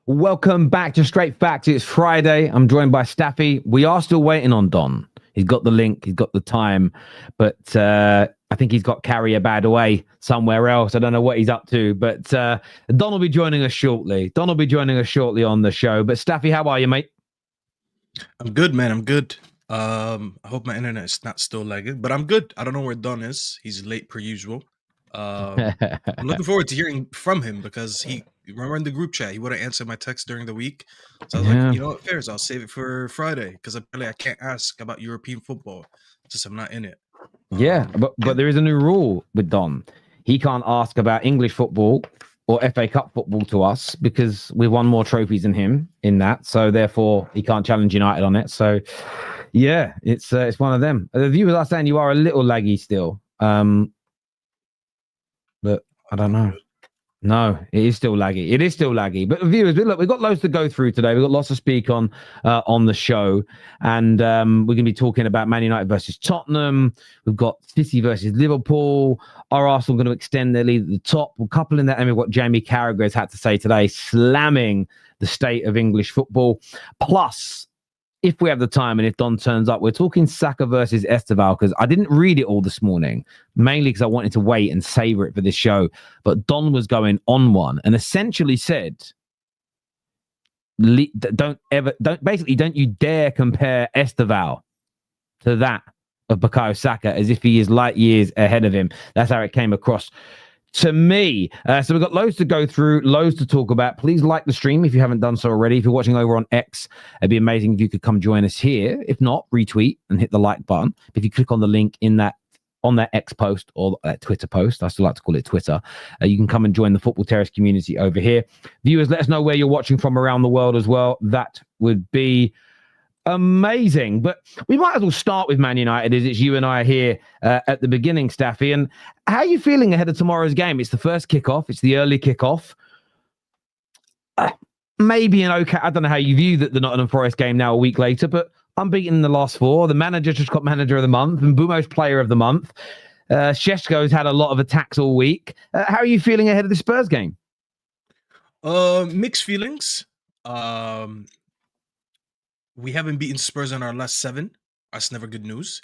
Welcome back to Straight Facts. It's Friday. I'm joined by Staffy. We are still waiting on Don. He's got the link. He's got the time. But I think he's got Carrier-Bad away somewhere else. I don't know what he's up to. But Don will be joining us shortly. Don will be joining us shortly on the show. But Staffy, how are you, mate? I'm good, man. I'm good. I hope my internet is not still lagging, but I'm good. I don't know where Don is. He's late per usual. I'm looking forward to hearing from him because remember in the group chat, he wouldn't answer my text during the week. So I was like, you know what, Fairs, I'll save it for Friday because apparently I can't ask about European football since I'm not in it. But there is a new rule with Don. He can't ask about English football or FA Cup football to us because we've won more trophies than him in that. So therefore, he can't challenge United on it. So yeah, it's one of them. The viewers are saying you are a little laggy still. But I don't know. No, it is still laggy. It is still laggy. But viewers, look, we've got loads to go through today. We've got lots to speak on the show. And we're going to be talking about Man United versus Tottenham. We've got City versus Liverpool. Are Arsenal going to extend their lead at the top? We'll couple in that. And we've got Jamie Carragher has had to say today, slamming the state of English football. Plus, if we have the time and if Don turns up, we're talking Saka versus Estevão because I didn't read it all this morning, mainly because I wanted to wait and savor it for this show. But Don was going on one and essentially said, don't you dare compare Estevão to that of Bukayo Saka as if he is light years ahead of him. That's how it came across to me. So we've got loads to go through, loads to talk about. Please like the stream if you haven't done so already. If you're watching over on X, it'd be amazing if you could come join us here. If not, retweet and hit the like button. If you click on the link on that X post or that Twitter post, I still like to call it Twitter, you can come and join the Football Terrace community over here. Viewers, let us know where you're watching from around the world as well. That would be amazing. But we might as well start with Man United as it's you and I here at the beginning, Staffy. And how are you feeling ahead of tomorrow's game? It's the first kickoff. It's the early kickoff. Maybe an okay. I don't know how you view the Nottingham Forest game now a week later, but unbeaten in the last four. The manager just got manager of the month and Bumo's player of the month. Šeško's had a lot of attacks all week. How are you feeling ahead of the Spurs game? Mixed feelings. We haven't beaten Spurs in our last 7. That's never good news.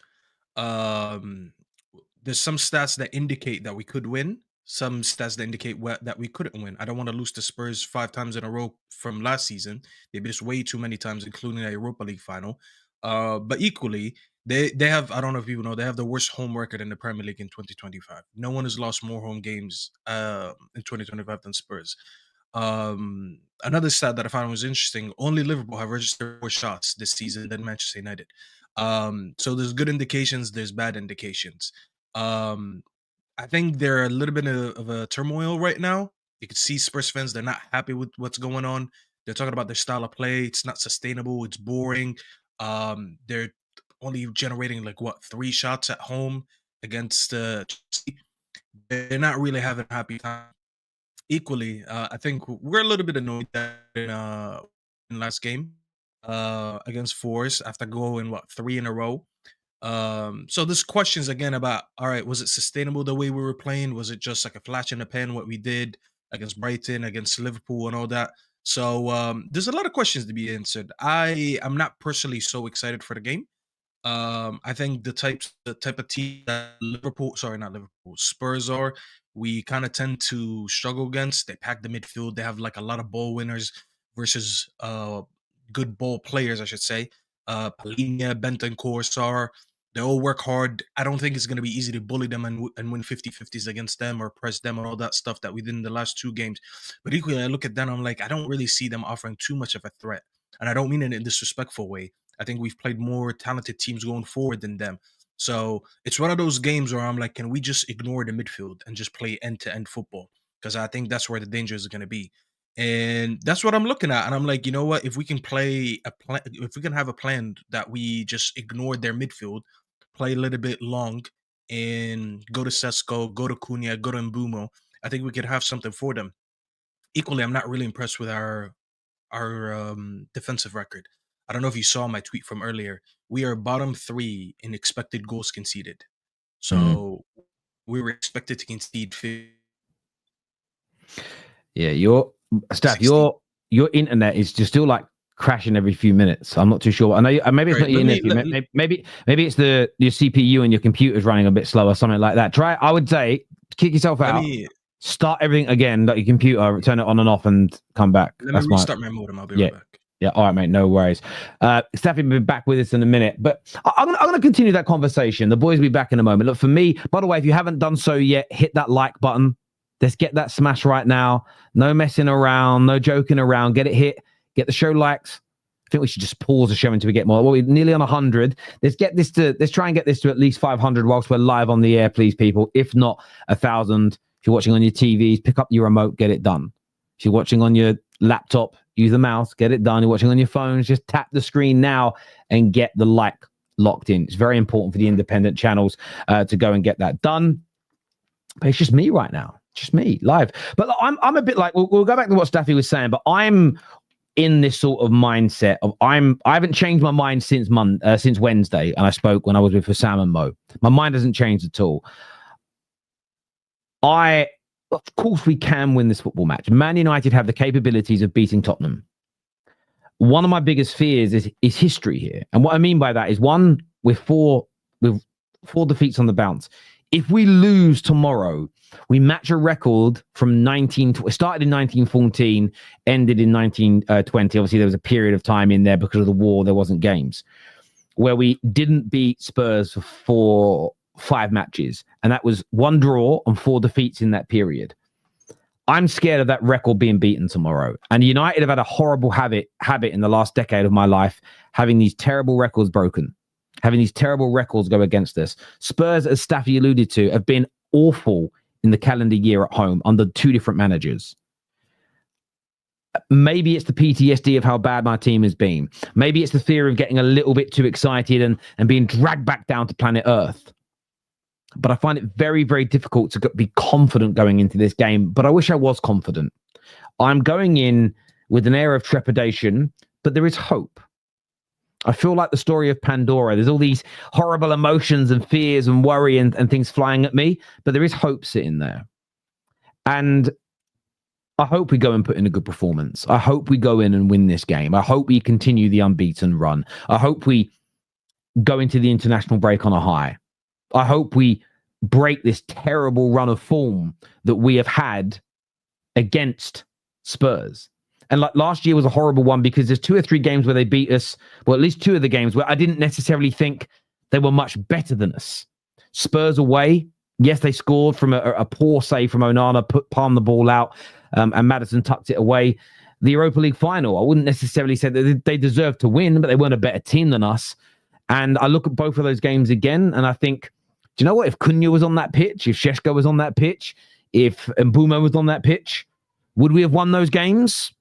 There's some stats that indicate that we could win. Some stats that indicate that we couldn't win. I don't want to lose to Spurs 5 times in a row from last season. They beat us way too many times, including a Europa League final. But equally, they have, I don't know if people know, they have the worst home record in the Premier League in 2025. No one has lost more home games in 2025 than Spurs. Another stat that I found was interesting, only Liverpool have registered more shots this season than Manchester United. So there's good indications, there's bad indications. I think they're a little bit of a turmoil right now. You can see Spurs fans, they're not happy with what's going on. They're talking about their style of play. It's not sustainable. It's boring. They're only generating 3 shots at home against Chelsea. They're not really having a happy time. Equally, I think we're a little bit annoyed that in last game against Forest after going 3 in a row. So there's questions again about, all right, was it sustainable the way we were playing? Was it just like a flash in the pan what we did against Brighton, against Liverpool and all that? So there's a lot of questions to be answered. I'm not personally so excited for the game. I think the type of team that Spurs are, we kind of tend to struggle against. They pack the midfield. They have a lot of ball winners versus good ball players, I should say. Palhinha, Bentancur, Sarr, they all work hard. I don't think it's going to be easy to bully them and win 50-50s against them or press them and all that stuff that we did in the last 2 games. But equally, I look at them, I'm like, I don't really see them offering too much of a threat. And I don't mean it in a disrespectful way. I think we've played more talented teams going forward than them. So it's one of those games where I'm like, can we just ignore the midfield and just play end-to-end football? Because I think that's where the danger is going to be. And that's what I'm looking at. And I'm like, you know what? If we can if we can have a plan that we just ignore their midfield, play a little bit long, and go to Sesko, go to Cunha, go to Mbumo, I think we could have something for them. Equally, I'm not really impressed with our defensive record. I don't know if you saw my tweet from earlier. We are bottom 3 in expected goals conceded. So we were expected to concede 50. Yeah, you're your internet is just still like crashing every few minutes. I'm not too sure. I know maybe it's not your internet. Maybe it's your CPU and your computer's running a bit slow or something like that. Try. I would say kick yourself out. Start everything again, like your computer, turn it on and off, and come back. Let me restart my modem. I'll be right back. Yeah, all right, mate. No worries. Staffy will be back with us in a minute, but I'm going to continue that conversation. The boys will be back in a moment. Look, for me, by the way, if you haven't done so yet, hit that like button. Let's get that smash right now. No messing around, no joking around. Get it hit. Get the show likes. I think we should just pause the show until we get more. Well, we're nearly on 100. Let's try and get this to at least 500 whilst we're live on the air, please, people. If not, 1,000. If you're watching on your TVs, pick up your remote, get it done. If you're watching on your laptop, use the mouse, get it done. You're watching on your phones, just tap the screen now and get the like locked in. It's very important for the independent channels to go and get that done. But it's just me right now. Just me, live. But I'm a bit like, we'll go back to what Staffy was saying, but I'm in this sort of mindset of I haven't changed my mind since Wednesday, and I spoke when I was with Sam and Mo. My mind hasn't changed at all. Of course, we can win this football match. Man United have the capabilities of beating Tottenham. One of my biggest fears is history here. And what I mean by that is, one, with four defeats on the bounce. If we lose tomorrow, we match a record from started in 1914, ended in 1920. Obviously, there was a period of time in there because of the war. There wasn't games where we didn't beat Spurs for 5 matches, and that was 1 draw and 4 defeats in that period. I'm scared of that record being beaten tomorrow. And United have had a horrible habit in the last decade of my life, having these terrible records broken, having these terrible records go against us. Spurs, as Staffy alluded to, have been awful in the calendar year at home under 2 different managers. Maybe it's the PTSD of how bad my team has been. Maybe it's the fear of getting a little bit too excited and being dragged back down to planet Earth. But I find it very, very difficult to be confident going into this game. But I wish I was confident. I'm going in with an air of trepidation, but there is hope. I feel like the story of Pandora. There's all these horrible emotions and fears and worry and things flying at me, but there is hope sitting there. And I hope we go and put in a good performance. I hope we go in and win this game. I hope we continue the unbeaten run. I hope we go into the international break on a high. I hope we break this terrible run of form that we have had against Spurs. And like last year was a horrible one because there's 2 or 3 games where they beat us. Well, at least 2 of the games where I didn't necessarily think they were much better than us. Spurs away. Yes, they scored from a poor save from Onana, palmed the ball out, and Maddison tucked it away. The Europa League final, I wouldn't necessarily say that they deserved to win, but they weren't a better team than us. And I look at both of those games again, and I think, do you know what? If Cunha was on that pitch, if Šeško was on that pitch, if Mbeumo was on that pitch, would we have won those games?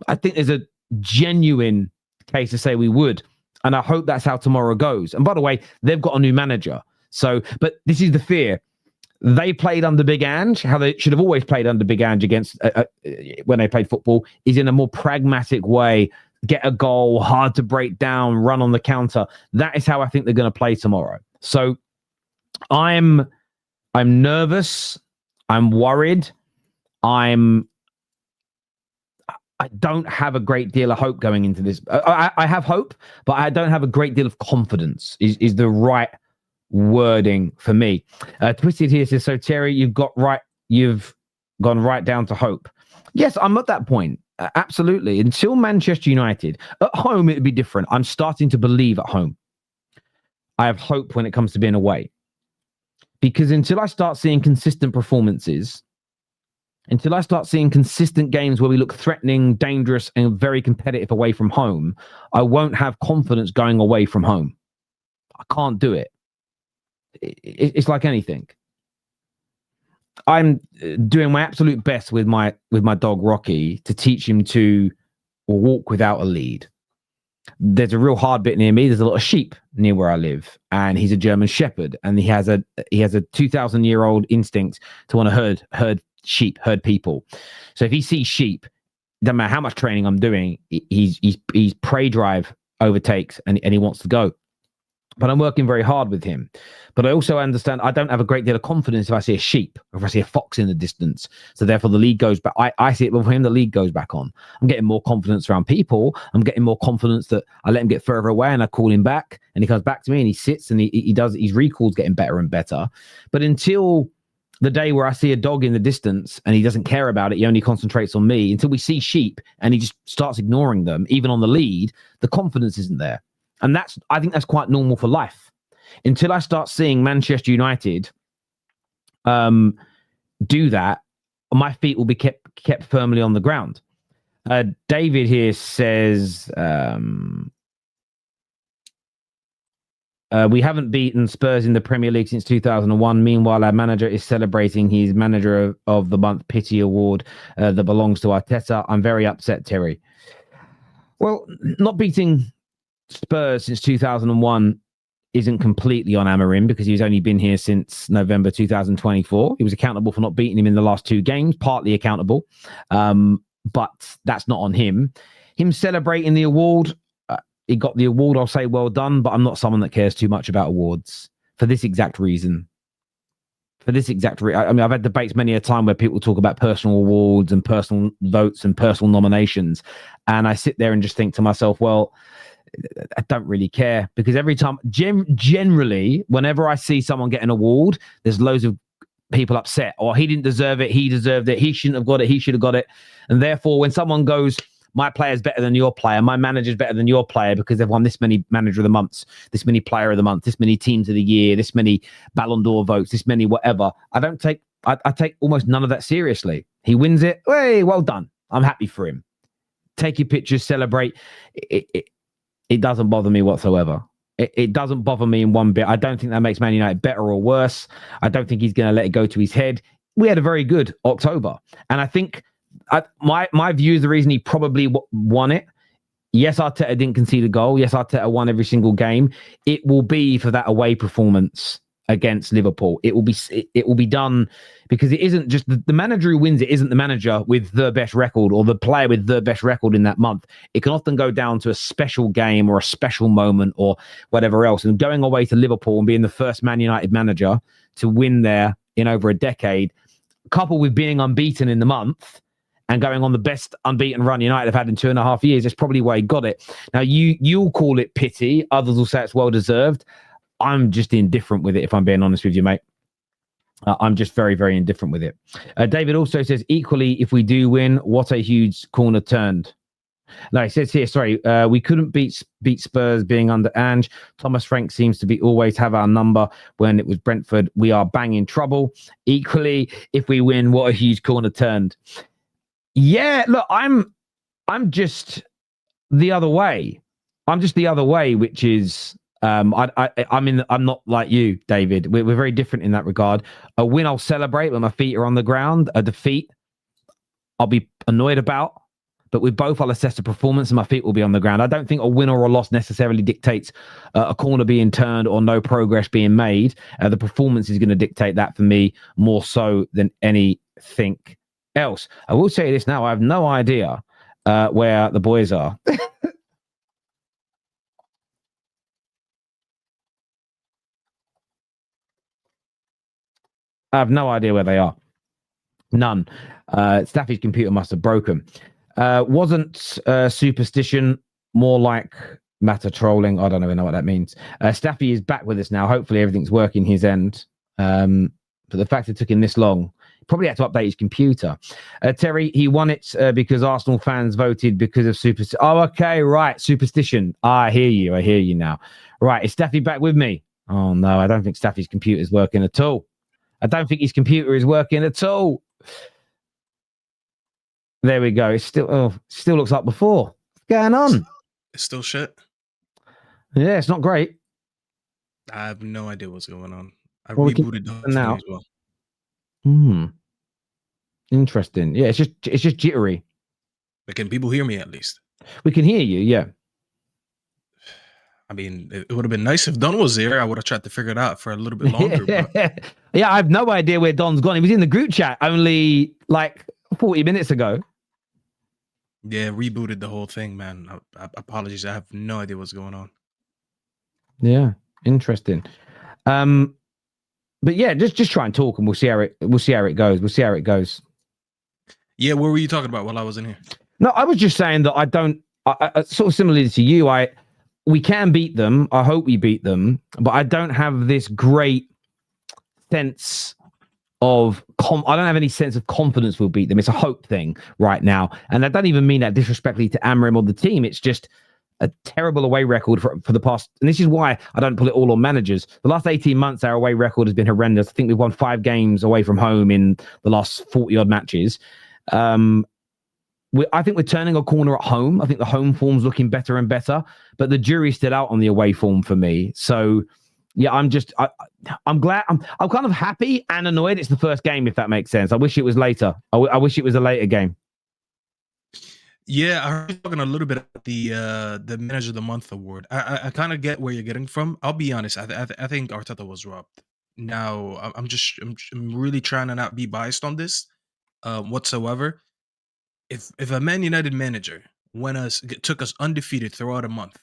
I think there's a genuine case to say we would. And I hope that's how tomorrow goes. And by the way, they've got a new manager. So, but this is the fear. They played under Big Ange, how they should have always played under Big Ange against when they played football, is in a more pragmatic way. Get a goal, hard to break down, run on the counter. That is how I think they're going to play tomorrow. So I'm nervous. I'm worried. I don't have a great deal of hope going into this. I have hope, but I don't have a great deal of confidence is the right wording for me. Twisted here says, so Terry, you've gone right down to hope. Yes, I'm at that point. Absolutely. Until Manchester United. At home, it'd be different. I'm starting to believe at home. I have hope when it comes to being away. Because until I start seeing consistent performances, until I start seeing consistent games where we look threatening, dangerous, and very competitive away from home, I won't have confidence going away from home. I can't do it. It's like anything. I'm doing my absolute best with my dog Rocky to teach him to walk without a lead. There's a real hard bit near me. There's a lot of sheep near where I live, and he's a German Shepherd, and he has a 2,000-year-old instinct to want to herd sheep, herd people. So if he sees sheep, doesn't matter how much training I'm doing, he's prey drive overtakes, and he wants to go. but I'm working very hard with him. But I also understand I don't have a great deal of confidence if I see a sheep or if I see a fox in the distance. So therefore the league goes back. I see it with him, the league goes back on. I'm getting more confidence around people. I'm getting more confidence that I let him get further away and I call him back and he comes back to me and he sits and he does, his recall's getting better and better. But until the day where I see a dog in the distance and he doesn't care about it, he only concentrates on me, until we see sheep and he just starts ignoring them, even on the lead, the confidence isn't there. And I think that's quite normal for life. Until I start seeing Manchester United do that, my feet will be kept firmly on the ground. David here says, we haven't beaten Spurs in the Premier League since 2001. Meanwhile, our manager is celebrating his Manager of the Month Pity Award that belongs to Arteta. I'm very upset, Terry. Well, not beating Spurs since 2001 isn't completely on Amorim because he's only been here since November 2024. He was accountable for not beating him in the last 2 games, partly accountable, but that's not on him. Him celebrating the award, he got the award, I'll say well done, but I'm not someone that cares too much about awards for this exact reason. I mean, I've had debates many a time where people talk about personal awards and personal votes and personal nominations, and I sit there and just think to myself, well, I don't really care, because every time, generally, whenever I see someone get an award, there's loads of people upset, or he didn't deserve it, he deserved it, he shouldn't have got it, he should have got it. And therefore, when someone goes, my player's better than your player, my manager's better than your player because they've won this many Manager of the Months, this many Player of the Month, this many Teams of the Year, this many Ballon d'Or votes, this many whatever, I take almost none of that seriously. He wins it, hey, well done, I'm happy for him. Take your pictures, celebrate. It doesn't bother me whatsoever. It doesn't bother me in one bit. I don't think that makes Man United better or worse. I don't think he's going to let it go to his head. We had a very good October. And I think my view is the reason he probably won it. Yes, Arteta didn't concede a goal. Yes, Arteta won every single game. It will be for that away performance against Liverpool. It will be done because it isn't just the manager who wins. It isn't the manager with the best record or the player with the best record in that month. It can often go down to a special game or a special moment or whatever else. And going away to Liverpool and being the first Man United manager to win there in over a decade, coupled with being unbeaten in the month and going on the best unbeaten run United have had in 2.5 years, that's probably why he got it. Now, you'll call it pity. Others will say it's well-deserved. I'm just indifferent with it, if I'm being honest with you, mate. I'm just very, very indifferent with it. David also says, equally, if we do win, what a huge corner turned. No, he says here, sorry, we couldn't beat Spurs being under Ange. Thomas Frank seems to be always have our number. When it was Brentford, we are bang in trouble. Equally, if we win, what a huge corner turned. Yeah, look, I'm just the other way. I'm just the other way, which is I'm not like you, David. We're very different in that regard. A win, I'll celebrate when my feet are on the ground. A defeat, I'll be annoyed about. But with both, I'll assess the performance and my feet will be on the ground. I don't think a win or a loss necessarily dictates a corner being turned or no progress being made. The performance is going to dictate that for me more so than anything else. I will say this now. I have no idea where the boys are. I have no idea where they are. None. Staffy's computer must have broken. Wasn't superstition, more like matter trolling. I don't even know what that means. Staffy is back with us now. Hopefully everything's working his end. But the fact it took him this long, probably had to update his computer. Terry, he won it because Arsenal fans voted because of superstition. Oh, okay, right. Superstition. I hear you now. Right. Is Staffy back with me? Oh, no, I don't think Staffy's computer is working at all. I don't think his computer is working at all. There we go. It still looks like before. What's going on? It's still shit. Yeah, it's not great. I have no idea what's going on. I rebooted the whole thing as well. Interesting. Yeah, it's just jittery. But can people hear me at least? We can hear you, yeah. I mean, it would have been nice if Don was there. I would have tried to figure it out for a little bit longer. But... Yeah, I have no idea where Don's gone. He was in the group chat only like 40 minutes ago. Yeah, rebooted the whole thing, man. Apologies. I have no idea what's going on. Yeah. Interesting. But yeah, just try and talk, and we'll see how it goes. Yeah, what were you talking about while I was in here? No, I was just saying that I sort of similarly to you, we can beat them. I hope we beat them, but I don't have this great sense of I don't have any sense of confidence we'll beat them. It's a hope thing right now, and I don't even mean that disrespectfully to Amram or the team. It's just a terrible away record for the past, and this is why I don't put it all on managers. The last 18 months, our away record has been horrendous. I think we've won 5 games away from home in the last 40 odd matches. I think we're turning a corner at home. I think the home form's looking better and better, but the jury's still out on the away form for me. So yeah, I'm glad. I'm kind of happy and annoyed it's the first game, if that makes sense. I wish it was later. I wish it was a later game. Yeah, I heard you talking a little bit about the Manager of the Month award. I kind of get where you're getting from. I'll be honest. I think Arteta was robbed. Now I'm really trying to not be biased on this whatsoever. If a Man United manager took us undefeated throughout a month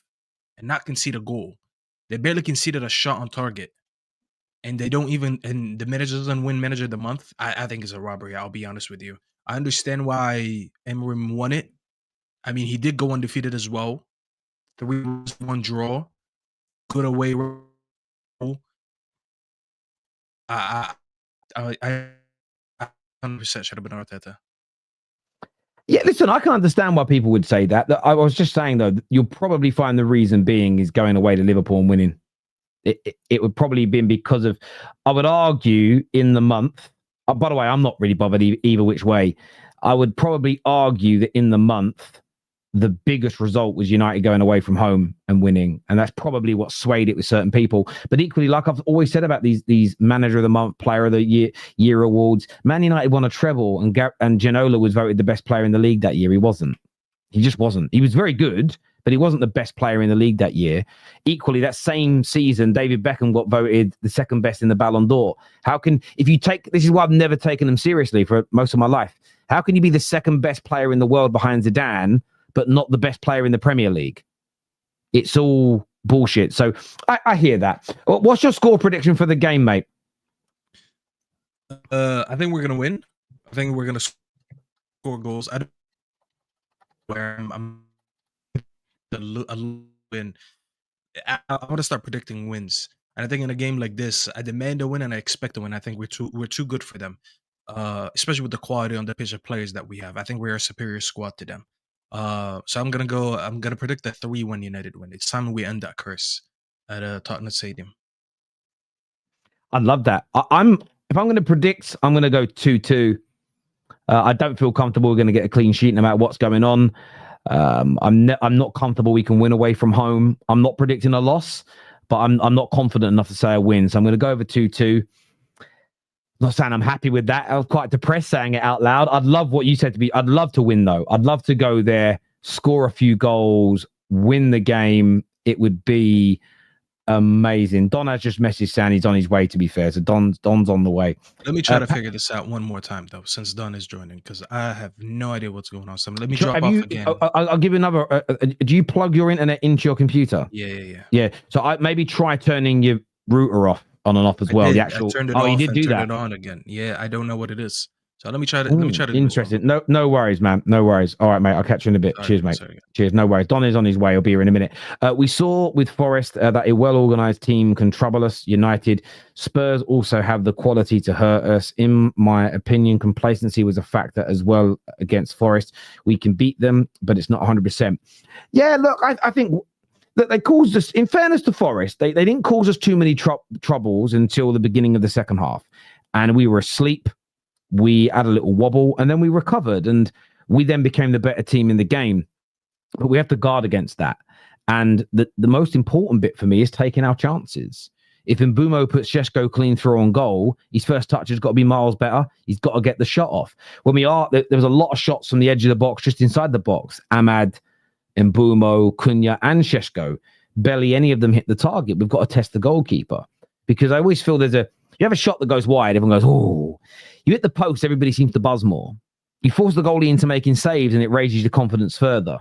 and not concede a goal, they barely conceded a shot on target, and they don't even, and the manager doesn't win Manager of the Month, I think it's a robbery. I'll be honest with you. I understand why Emery won it. I mean, he did go undefeated as well. 3-1 draw. Good away. I 100% should have been Arteta. Yeah, listen, I can understand why people would say that. I was just saying, though, you'll probably find the reason being is going away to Liverpool and winning. It would probably have been because of, I would argue, in the month. By the way, I'm not really bothered either which way. I would probably argue that in the month, the biggest result was United going away from home and winning. And that's probably what swayed it with certain people. But equally, like I've always said about these Manager of the Month, Player of the Year awards, Man United won a treble and Ginola was voted the best player in the league that year. He wasn't. He just wasn't. He was very good, but he wasn't the best player in the league that year. Equally, that same season, David Beckham got voted the second best in the Ballon d'Or. This is why I've never taken him seriously for most of my life. How can you be the second best player in the world behind Zidane, but not the best player in the Premier League? It's all bullshit. So I hear that. What's your score prediction for the game, mate? I think we're going to win. I think we're going to score goals. I don't know where I'm a win. I want to start predicting wins. And I think in a game like this, I demand a win and I expect a win. I think we're too good for them, especially with the quality on the pitch of players that we have. I think we're a superior squad to them. So I'm gonna predict a 3-1 United win. It's time we end that curse at Tottenham Stadium. I love that. If I'm going to predict, I'm going to go 2-2. I don't feel comfortable we're going to get a clean sheet no matter what's going on. I'm not comfortable we can win away from home. I'm not predicting a loss, but I'm not confident enough to say a win. So I'm going to go over 2-2. Not saying I'm happy with that. I was quite depressed saying it out loud. I'd love what you said to be. I'd love to win, though. I'd love to go there, score a few goals, win the game. It would be amazing. Don has just messaged saying he's on his way, to be fair. So Don's on the way. Let me try to figure this out one more time, though, since Don is joining, because I have no idea what's going on. So let me drop off again. I'll give you another. Do you plug your internet into your computer? Yeah. So I maybe try turning your router off on and off as well. I turned it off. You did do that. It on again. Yeah, I don't know what it is. So let me try to. Interesting. No worries, man. No worries. All right, mate. I'll catch you in a bit. Cheers, mate. Cheers. No worries. Don is on his way. I'll be here in a minute. We saw with Forest that a well-organized team can trouble us. United, Spurs also have the quality to hurt us. In my opinion, complacency was a factor as well against Forest. We can beat them, but it's not 100%. Yeah, look, I think that they caused us, in fairness to Forest, they didn't cause us too many troubles until the beginning of the second half. And we were asleep. We had a little wobble and then we recovered and we then became the better team in the game. But we have to guard against that. And the most important bit for me is taking our chances. If Mbeumo puts Šeško clean through on goal, his first touch has got to be miles better. He's got to get the shot off. There was a lot of shots from the edge of the box, just inside the box. Ahmad, Mbeumo, Cunha, and Šeško. Barely any of them hit the target. We've got to test the goalkeeper. Because I always feel you have a shot that goes wide, everyone goes, oh. You hit the post, everybody seems to buzz more. You force the goalie into making saves and it raises your confidence further.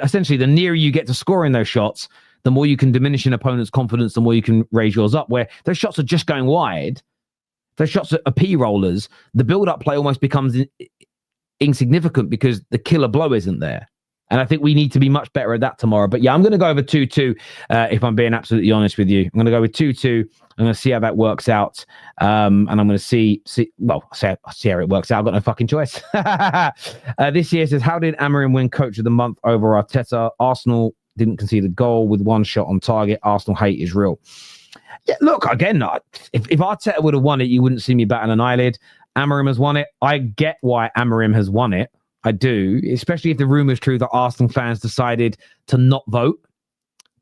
Essentially, the nearer you get to scoring those shots, the more you can diminish an opponent's confidence, the more you can raise yours up. Where those shots are just going wide, those shots are P rollers, the build-up play almost becomes insignificant because the killer blow isn't there. And I think we need to be much better at that tomorrow. But yeah, I'm going to go over 2-2 if I'm being absolutely honest with you. I'm going to go with 2-2. I'm going to see how that works out. And I'm going to see how it works out. I've got no fucking choice. This year says, how did Amorim win Coach of the Month over Arteta? Arsenal didn't concede a goal with one shot on target. Arsenal hate is real. Yeah, look, again, if Arteta would have won it, you wouldn't see me batting an eyelid. Amorim has won it. I get why Amorim has won it. I do, especially if the rumor is true that Arsenal fans decided to not vote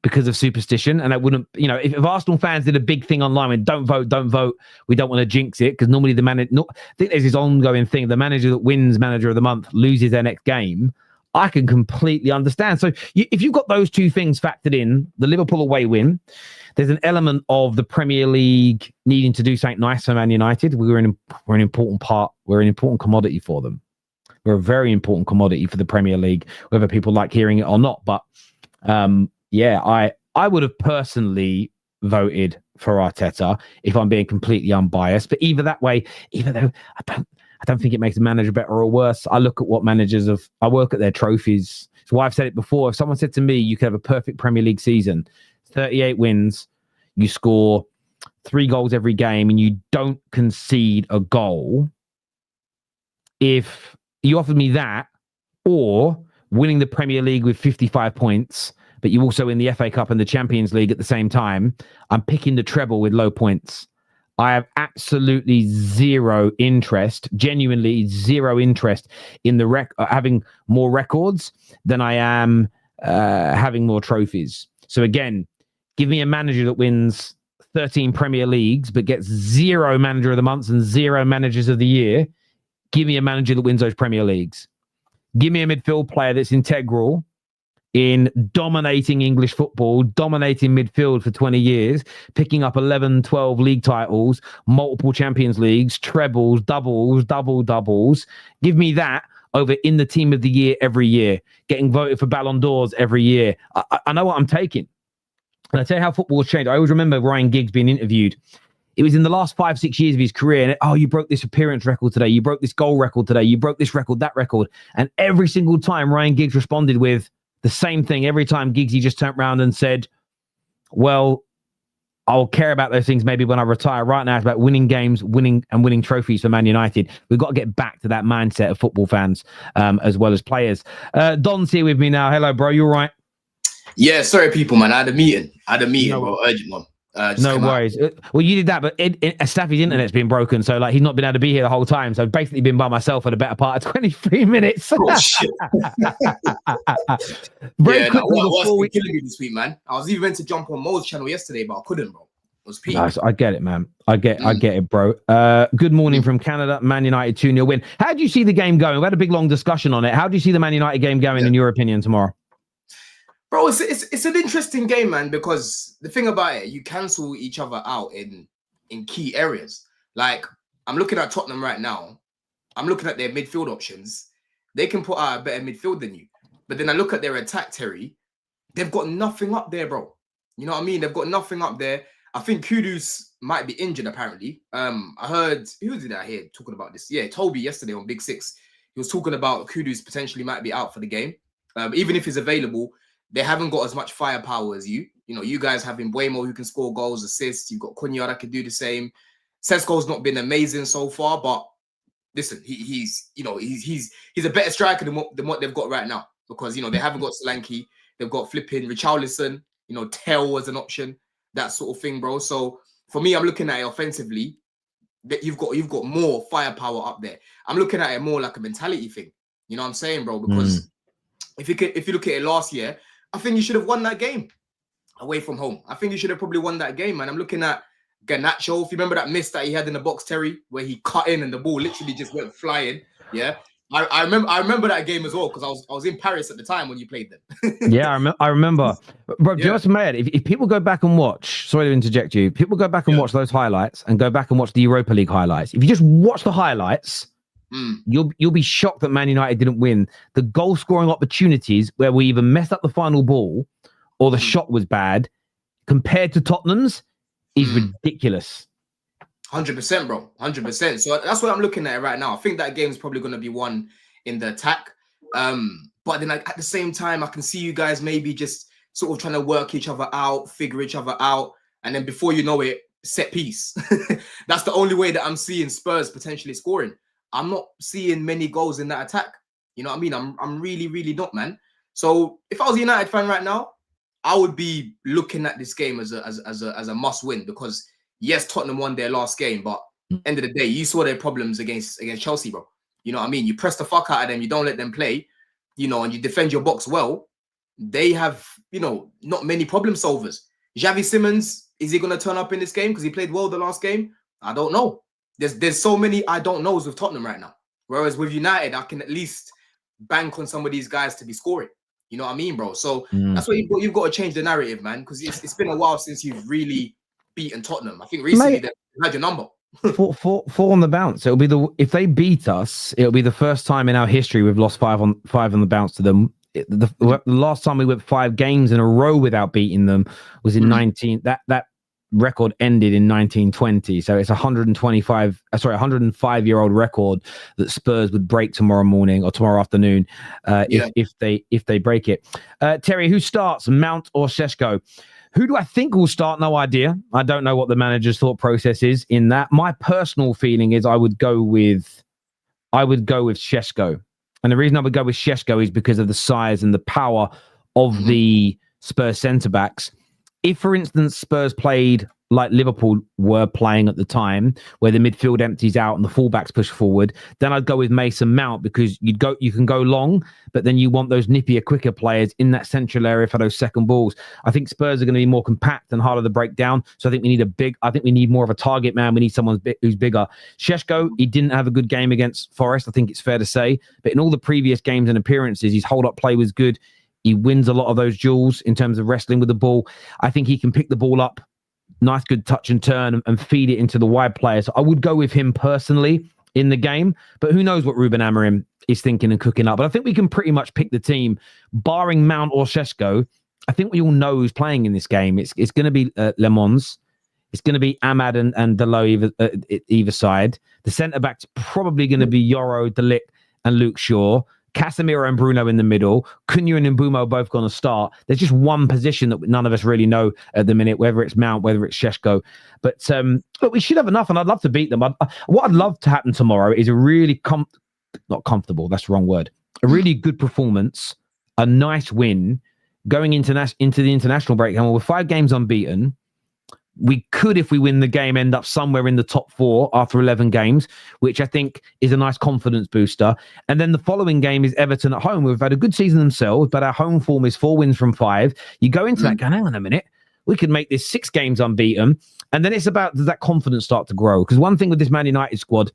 because of superstition. And I wouldn't, if Arsenal fans did a big thing online and don't vote, we don't want to jinx it, because normally the manager, I think there's this ongoing thing, the manager that wins Manager of the Month loses their next game. I can completely understand. So if you've got those two things factored in, the Liverpool away win, there's an element of the Premier League needing to do something nice for Man United. We're an important part. We're an important commodity for them. We're a very important commodity for the Premier League, whether people like hearing it or not. But I would have personally voted for Arteta if I'm being completely unbiased. But either though I don't think it makes a manager better or worse. I look at what managers I work at their trophies. It's why I've said it before. If someone said to me, you could have a perfect Premier League season, 38 wins, you score 3 goals every game, and you don't concede a goal. If you offered me that, or winning the Premier League with 55 points, but you also win the FA Cup and the Champions League at the same time, I'm picking the treble with low points. I have absolutely zero interest, genuinely zero interest in having more records than I am having more trophies. So again, give me a manager that wins 13 Premier Leagues but gets 0 Manager of the Month and 0 Managers of the Year. Give me a manager that wins those Premier Leagues. Give me a midfield player that's integral in dominating English football, dominating midfield for 20 years, picking up 11, 12 league titles, multiple Champions Leagues, trebles, doubles. Give me that over in the team of the year every year, getting voted for Ballon d'Ors every year. I know what I'm taking. And I tell you how football has changed. I always remember Ryan Giggs being interviewed. It was in the last 5-6 years of his career. And you broke this appearance record today. You broke this goal record today. You broke this record, that record. And every single time Ryan Giggs responded with the same thing. Every time Giggsy just turned around and said, well, I'll care about those things maybe when I retire. Right now, it's about winning games, winning trophies for Man United. We've got to get back to that mindset of football fans as well as players. Don's here with me now. Hello, bro. You all right? Yeah, sorry, people, man. I had a meeting, bro, urgent one. No worries. Well, you did that, but Staffy's internet's been broken, so he's not been able to be here the whole time. So I've basically been by myself for the better part of 23 minutes. Oh shit! Very quickly before we killing me this week, man. I was even meant to jump on Mo's channel yesterday, but I couldn't, bro. It was peak. Nice. I get it, man. I get it, bro. Good morning from Canada. Man United 2-0 win. How do you see the game going? We had a big long discussion on it. How do you see the Man United game going in your opinion tomorrow? Bro, it's an interesting game, man, because the thing about it, you cancel each other out in key areas. Like, I'm looking at Tottenham right now. I'm looking at their midfield options. They can put out a better midfield than you. But then I look at their attack, Terry. They've got nothing up there, bro. You know what I mean? They've got nothing up there. I think Kudus might be injured, apparently. I heard, who did I hear talking about this? Yeah, Toby yesterday on Big Six. He was talking about Kudus potentially might be out for the game. Even if he's available, they haven't got as much firepower as you. You know, you guys have Mbuemo who can score goals, assists. You've got Cunha that can do the same. Sesko's not been amazing so far, but listen, he's a better striker than what they've got right now, because they haven't got Solanke, they've got flipping Richarlison, Tell as an option, that sort of thing, bro. So for me, I'm looking at it offensively. That you've got more firepower up there. I'm looking at it more like a mentality thing. You know what I'm saying, bro? Because if you look at it last year, I think you should have won that game away from home. I think you should have probably won that game, man. I'm looking at Garnacho. If you remember that miss that he had in the box, Terry, where he cut in and the ball literally just went flying. Yeah, I remember that game as well, because I was in Paris at the time when you played them. Yeah, I remember. Bro, do you know what's mad? If people go back and watch, sorry to interject you, people go back and watch those highlights and go back and watch the Europa League highlights. If you just watch the highlights, you'll be shocked that Man United didn't win. The goal scoring opportunities where we either messed up the final ball or the shot was bad compared to Tottenham's is ridiculous. 100%, bro. 100%. So that's what I'm looking at right now. I think that game's probably going to be won in the attack. But then at the same time, I can see you guys maybe just sort of trying to work each other out, figure each other out. And then before you know it, set piece. That's the only way that I'm seeing Spurs potentially scoring. I'm not seeing many goals in that attack. You know what I mean? I'm really, really not, man. So if I was a United fan right now, I would be looking at this game as a must win, because yes, Tottenham won their last game, but end of the day, you saw their problems against Chelsea, bro. You know what I mean? You press the fuck out of them, you don't let them play, you know, and you defend your box well. They have, you know, not many problem solvers. Xavi Simons, is he going to turn up in this game because he played well the last game? I don't know. There's so many I don't knows with Tottenham right now. Whereas with United, I can at least bank on some of these guys to be scoring. You know what I mean, bro? So that's what you've got to change the narrative, man, because it's been a while since you've really beaten Tottenham. I think recently they had your number. four on the bounce. It'll be if they beat us, it'll be the first time in our history we've lost five on the bounce to them. The last time we went 5 games in a row without beating them was in 19. That record ended in 1920. So it's 105-year-old record that Spurs would break tomorrow morning or tomorrow afternoon if they break it. Terry, who starts, Mount or Šeško? Who do I think will start? No idea. I don't know what the manager's thought process is in that. My personal feeling is I would go with Šeško. And the reason I would go with Šeško is because of the size and the power of the Spurs centre-backs. If, for instance, Spurs played like Liverpool were playing at the time, where the midfield empties out and the fullbacks push forward, then I'd go with Mason Mount, because you can go long, but then you want those nippier, quicker players in that central area for those second balls. I think Spurs are going to be more compact and harder to break down. So I think we need more of a target man. We need someone who's bigger. Šeško, he didn't have a good game against Forest, I think it's fair to say, but in all the previous games and appearances, his hold-up play was good. He wins a lot of those duels in terms of wrestling with the ball. I think he can pick the ball up, nice, good touch and turn, and feed it into the wide players. So I would go with him personally in the game, but who knows what Ruben Amorim is thinking and cooking up. But I think we can pretty much pick the team, barring Mount or Šeško. I think we all know who's playing in this game. It's going to be Le Mans. It's going to be Ahmad and Delo either side. The centre-back's probably going to be Yoro, De Ligt, and Luke Shaw. Casemiro and Bruno in the middle. Cunha and Mbeumo are both going to start. There's just one position that none of us really know at the minute, whether it's Mount, whether it's Šeško. But look, we should have enough, and I'd love to beat them. What I'd love to happen tomorrow is a really not comfortable, that's the wrong word, a really good performance, a nice win, going into the international break. And with 5 games unbeaten, we could, if we win the game, end up somewhere in the top 4 after 11 games, which I think is a nice confidence booster. And then the following game is Everton at home. We've had a good season themselves, but our home form is 4 wins from 5. You go into that going, hang on a minute, we could make this 6 games unbeaten. And then it's about, does that confidence start to grow? Because one thing with this Man United squad,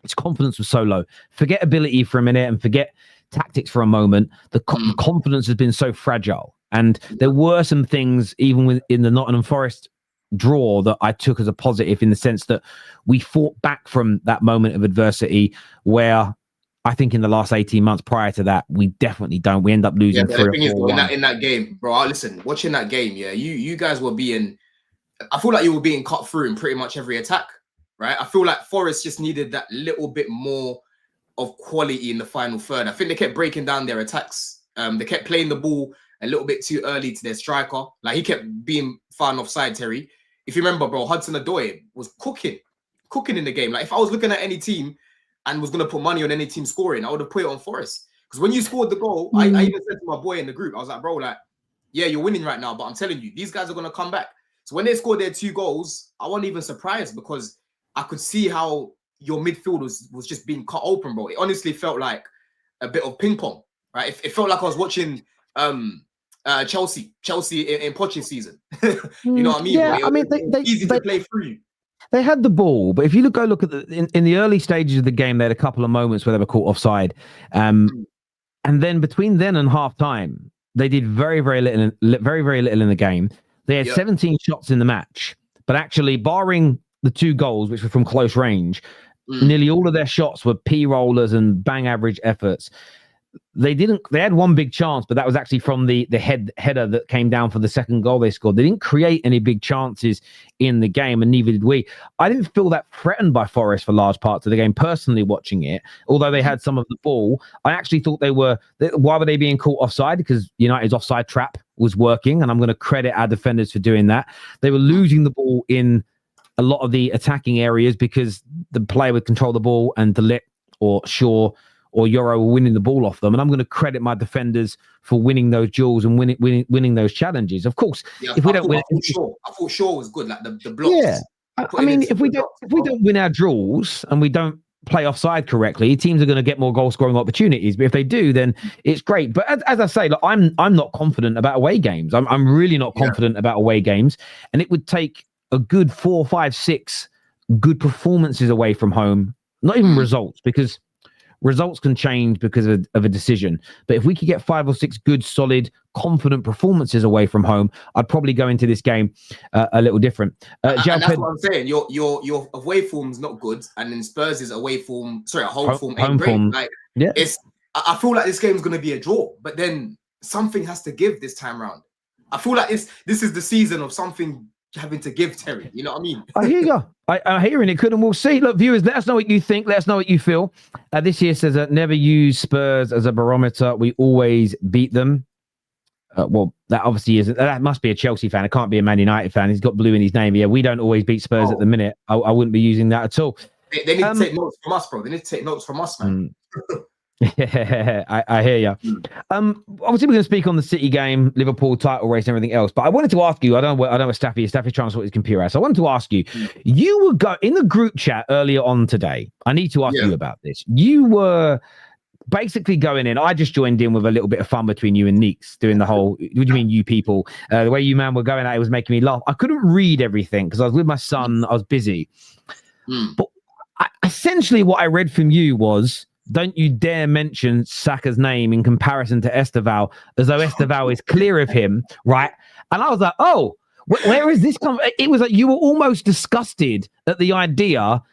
its confidence was so low. Forget ability for a minute and forget tactics for a moment. The confidence has been so fragile. And there were some things, even in the Nottingham Forest draw, that I took as a positive, in the sense that we fought back from that moment of adversity, where I think in the last 18 months prior to that, we definitely don't. We end up losing 3 or 4. In that game, bro, listen, watching that game, you guys were being, I feel like you were being cut through in pretty much every attack, right? I feel like Forest just needed that little bit more of quality in the final third. I think they kept breaking down their attacks. They kept playing the ball a little bit too early to their striker. Like, he kept being found offside, Terry. If you remember, bro, Hudson-Odoi was cooking in the game. Like, if I was looking at any team and was going to put money on any team scoring, I would have put it on Forest. Because when you scored the goal, I even said to my boy in the group, I was like, bro, like, yeah, you're winning right now, but I'm telling you, these guys are going to come back. So when they scored their 2 goals, I wasn't even surprised, because I could see how your midfield was just being cut open, bro. It honestly felt like a bit of ping pong, right? It felt like I was watching Chelsea in Poch's season. You know what I mean? Yeah, I mean, they easy to play through you. They had the ball, but if you go look at in the early stages of the game, they had a couple of moments where they were caught offside, and then between then and half time, they did very, very little in the game. They had 17 shots in the match, but actually, barring the 2 goals, which were from close range, nearly all of their shots were P rollers and bang average efforts. they had one big chance, but that was actually from the header that came down for the second goal they scored. They didn't create any big chances in the game, and neither did we. I didn't feel that threatened by Forest for large parts of the game, personally watching it, although they had some of the ball. I actually thought why were they being caught offside? Because United's offside trap was working, and I'm going to credit our defenders for doing that. They were losing the ball in a lot of the attacking areas because the player would control the ball and Delit or Shaw or Euro were winning the ball off them. And I'm going to credit my defenders for winning those duels and winning those challenges. Of course, if we don't win, I thought Shaw was good, like the blocks. Yeah, I mean, if we don't win our duels and we don't play offside correctly, teams are going to get more goal scoring opportunities. But if they do, then it's great. But as I say, look, I'm not confident about away games. I'm really not confident about away games, and it would take a good 4, 5, 6 good performances away from home. Not even results, because results can change because of a decision. But if we could get 5 or 6 good, solid, confident performances away from home, I'd probably go into this game a little different. And that's what I'm saying. Your away form's not good, and then Spurs is away form. Sorry, home form ain't great. Like, yeah, I feel like this game's going to be a draw, but then something has to give this time round. I feel like this is the season of something having to give, Terry. You know what I mean? I hear you. I'm hearing it. And we'll see. Look, viewers, let us know what you think. Let us know what you feel. This here says never use Spurs as a barometer. We always beat them. Well, that obviously isn't. That must be a Chelsea fan. It can't be a Man United fan. He's got blue in his name. Yeah, we don't always beat Spurs at the minute. I wouldn't be using that at all. They need to take notes from us, bro. They need to take notes from us, man. Yeah, I hear you. Obviously, we're going to speak on the City game, Liverpool title race, and everything else. But I wanted to ask you. I don't know what Staffy is. Staffy trying to sort his computer out. So I wanted to ask you. You were in the group chat earlier on today. I need to ask you about this. You were basically going in. I just joined in with a little bit of fun between you and Neeks, doing the whole. What do you mean, you people? The way you man were going at it was making me laugh. I couldn't read everything because I was with my son. I was busy. But essentially, what I read from you was, don't you dare mention Saka's name in comparison to Estevão, as though Estevão is clear of him, right? And I was like, oh, where is this come? It was like you were almost disgusted at the idea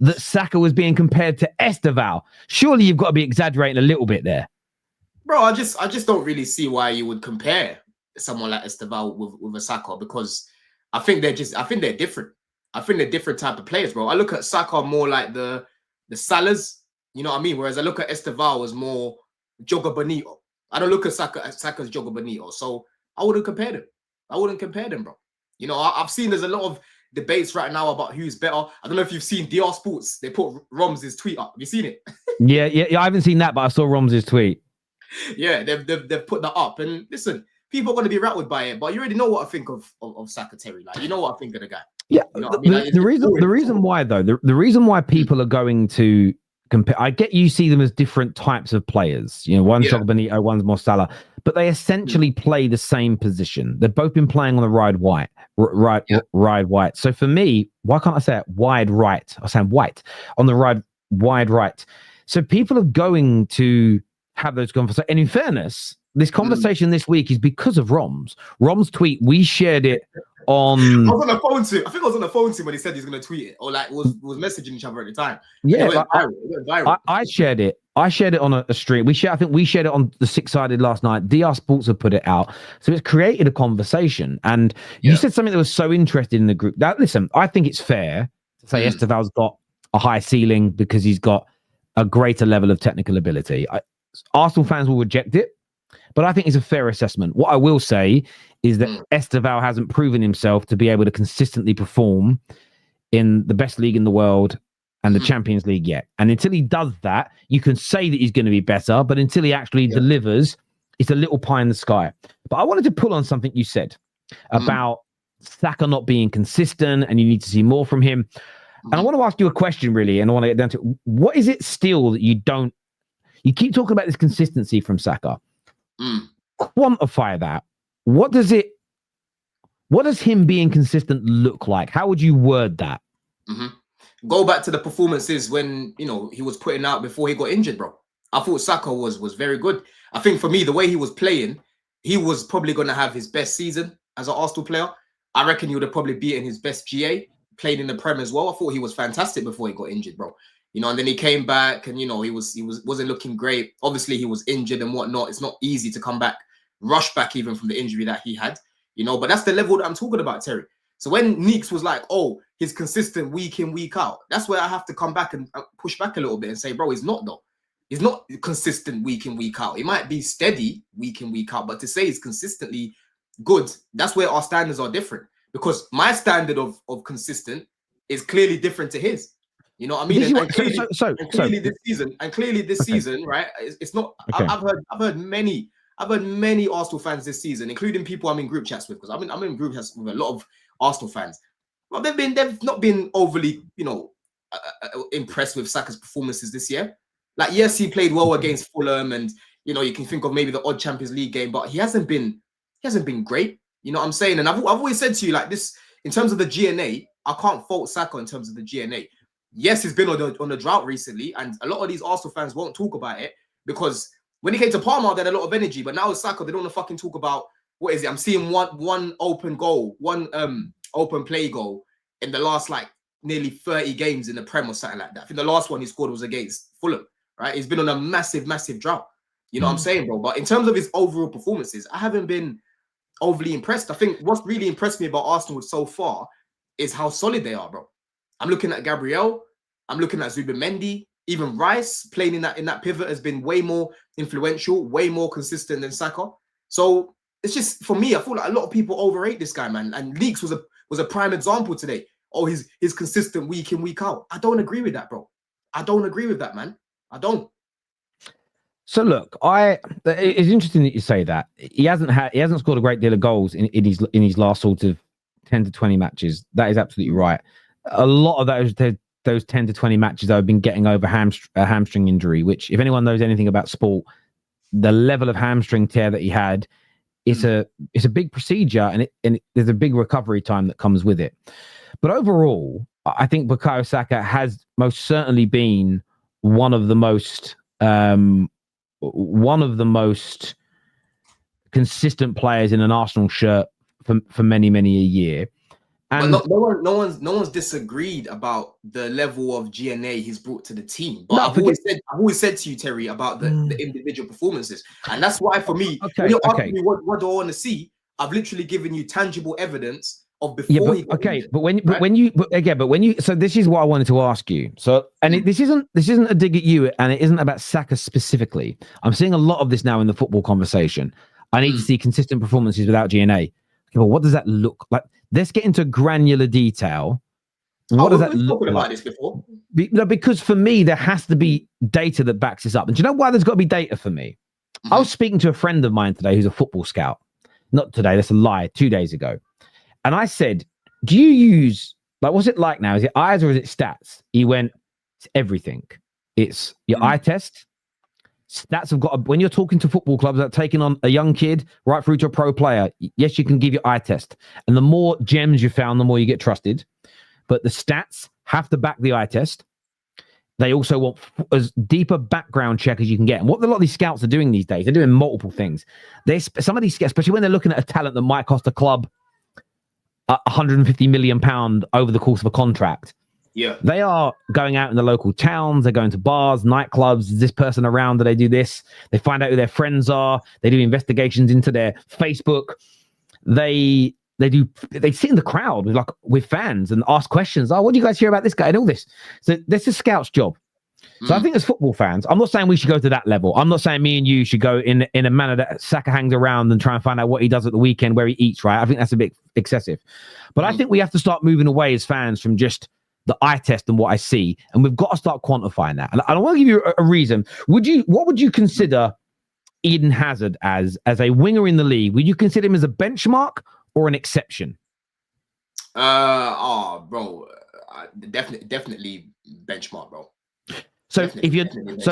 that Saka was being compared to Estevão. Surely you've got to be exaggerating a little bit there. Bro, I just don't really see why you would compare someone like Estevão with a Saka, because I think they're different. I think they're different type of players, bro. I look at Saka more like the Salahs. You know what I mean? Whereas I look at Estevão as more Joga Bonito. I don't look at Saka as Joga Bonito. So I wouldn't compare them. Bro. You know, I've seen there's a lot of debates right now about who's better. I don't know if you've seen DR Sports. They put Roms's tweet up. Have you seen it? Yeah. I haven't seen that, but I saw Roms's tweet. Yeah, they've put that up. And listen, people are going to be rattled by it, but you already know what I think of Saka, Terry. Like, you know what I think of the guy. Yeah. You know what I mean? Like, the reason why, though, the reason why people are going to compare, I get you see them as different types of players. You know, one's Joga Bonito, one's more Salah, but they essentially play the same position. They've both been playing on the ride white. So for me, why can't I say it wide right? I'm saying white on the wide right. So people are going to have those conversations. And in fairness, this conversation this week is because of Rom's tweet. We shared it on. I was on the phone to him. I think I was on the phone to him when he said he's going to tweet it, or like was messaging each other at the time. Yeah, it went viral. I shared it. I shared it on a stream. I think we shared it on the Six-Sided last night. DR Sports have put it out, so it's created a conversation. And you said something that was so interesting in the group. Now, listen, I think it's fair to say Estevão's got a high ceiling because he's got a greater level of technical ability. Arsenal fans will reject it, but I think it's a fair assessment. What I will say is that Estevão hasn't proven himself to be able to consistently perform in the best league in the world and the Champions League yet. And until he does that, you can say that he's going to be better, but until he actually delivers, it's a little pie in the sky. But I wanted to pull on something you said about Saka not being consistent and you need to see more from him. And I want to ask you a question, really, and I want to get down to what is it still that you keep talking about this consistency from Saka. Quantify that. What does him being consistent look like? How would you word that? Go back to the performances when, you know, he was putting out before he got injured, bro. I thought Saka was very good. I think for me, the way he was playing, he was probably going to have his best season as an Arsenal player. I reckon he would have probably beaten his best GA, playing in the Prem as well. I thought he was fantastic before he got injured, bro. and then he came back, and he wasn't looking great. Obviously, he was injured and whatnot. It's not easy to come back, rush back even from the injury that he had, But that's the level that I'm talking about, Terry. So when Neeks was like, "Oh, he's consistent week in, week out," that's where I have to come back and push back a little bit and say, "Bro, he's not though. He's not consistent week in, week out. He might be steady week in, week out, but to say he's consistently good, that's where our standards are different. Because my standard of consistent is clearly different to his. You know what I mean? And clearly this season, right? It's not. Okay. I've heard many Arsenal fans this season, including people I'm in group chats with, because I'm in group chats with a lot of Arsenal fans. Well, they've not been overly, impressed with Saka's performances this year. Like, yes, he played well against Fulham, and you can think of maybe the odd Champions League game, but he hasn't been great. You know what I'm saying? And I've always said to you, like, this, in terms of the GNA, I can't fault Saka in terms of the GNA. Yes, he's been on the drought recently, and a lot of these Arsenal fans won't talk about it because when he came to Parma, they had a lot of energy, but now with Saka, they don't want to fucking talk about what is it. I'm seeing one open goal, one open play goal in the last like nearly 30 games in the Prem or something like that. I think the last one he scored was against Fulham, right? He's been on a massive drought. You know what I'm saying, bro? But in terms of his overall performances, I haven't been overly impressed. I think what's really impressed me about Arsenal so far is how solid they are, bro. I'm looking at Gabriel. I'm looking at Zubimendi. Even Rice playing in that pivot has been way more influential, way more consistent than Saka. So it's just, for me, I feel like a lot of people overrate this guy, man. And Leaks was a prime example today. Oh, he's consistent week in, week out. I don't agree with that, bro. I don't agree with that, man. I don't. So look, it's interesting that you say that. He hasn't scored a great deal of goals in his last sort of 10 to 20 matches. That is absolutely right. A lot of those 10 to 20 matches I've been getting over a hamstring injury, which, if anyone knows anything about sport, the level of hamstring tear that he had, it's a big procedure, and there's a big recovery time that comes with it. But overall, I think Bukayo Saka has most certainly been one of the most consistent players in an Arsenal shirt for many a year. And no one's disagreed about the level of GNA he's brought to the team. But I've always said to you, Terry, about the individual performances, and that's why for me, when you're asking me what do I want to see, I've literally given you tangible evidence of before. So this is what I wanted to ask you. So, and this isn't a dig at you, and it isn't about Saka specifically. I'm seeing a lot of this now in the football conversation. I need to see consistent performances without GNA. Okay, well, what does that look like? Let's get into granular detail. What does that look like? About this before? Because for me, there has to be data that backs this up. And do you know why there's got to be data for me? I was speaking to a friend of mine today who's a football scout. Not today, that's a lie, 2 days ago. And I said, do you use, like, what's it like now? Is it eyes or is it stats? He went, it's everything. It's your eye test. Stats have got, when you're talking to football clubs that are taking on a young kid right through to a pro player, yes, you can give your eye test. And the more gems you found, the more you get trusted. But the stats have to back the eye test. They also want as deep a background check as you can get. And what a lot of these scouts are doing these days, they're doing multiple things. Some of these scouts, especially when they're looking at a talent that might cost a club £150 million over the course of a contract. Yeah, they are going out in the local towns. They're going to bars, nightclubs. Is this person around? Do they do this? They find out who their friends are. They do investigations into their Facebook. They sit in the crowd with fans and ask questions. Oh, what do you guys hear about this guy and all this? So this is scout's job. So I think as football fans, I'm not saying we should go to that level. I'm not saying me and you should go in a manner that Saka hangs around and try and find out what he does at the weekend, where he eats, right? I think that's a bit excessive. But I think we have to start moving away as fans from just the eye test and what I see. And we've got to start quantifying that. And I want to give you a reason. What would you consider Eden Hazard as a winger in the league? Would you consider him as a benchmark or an exception? Bro, definitely benchmark, bro. So if you're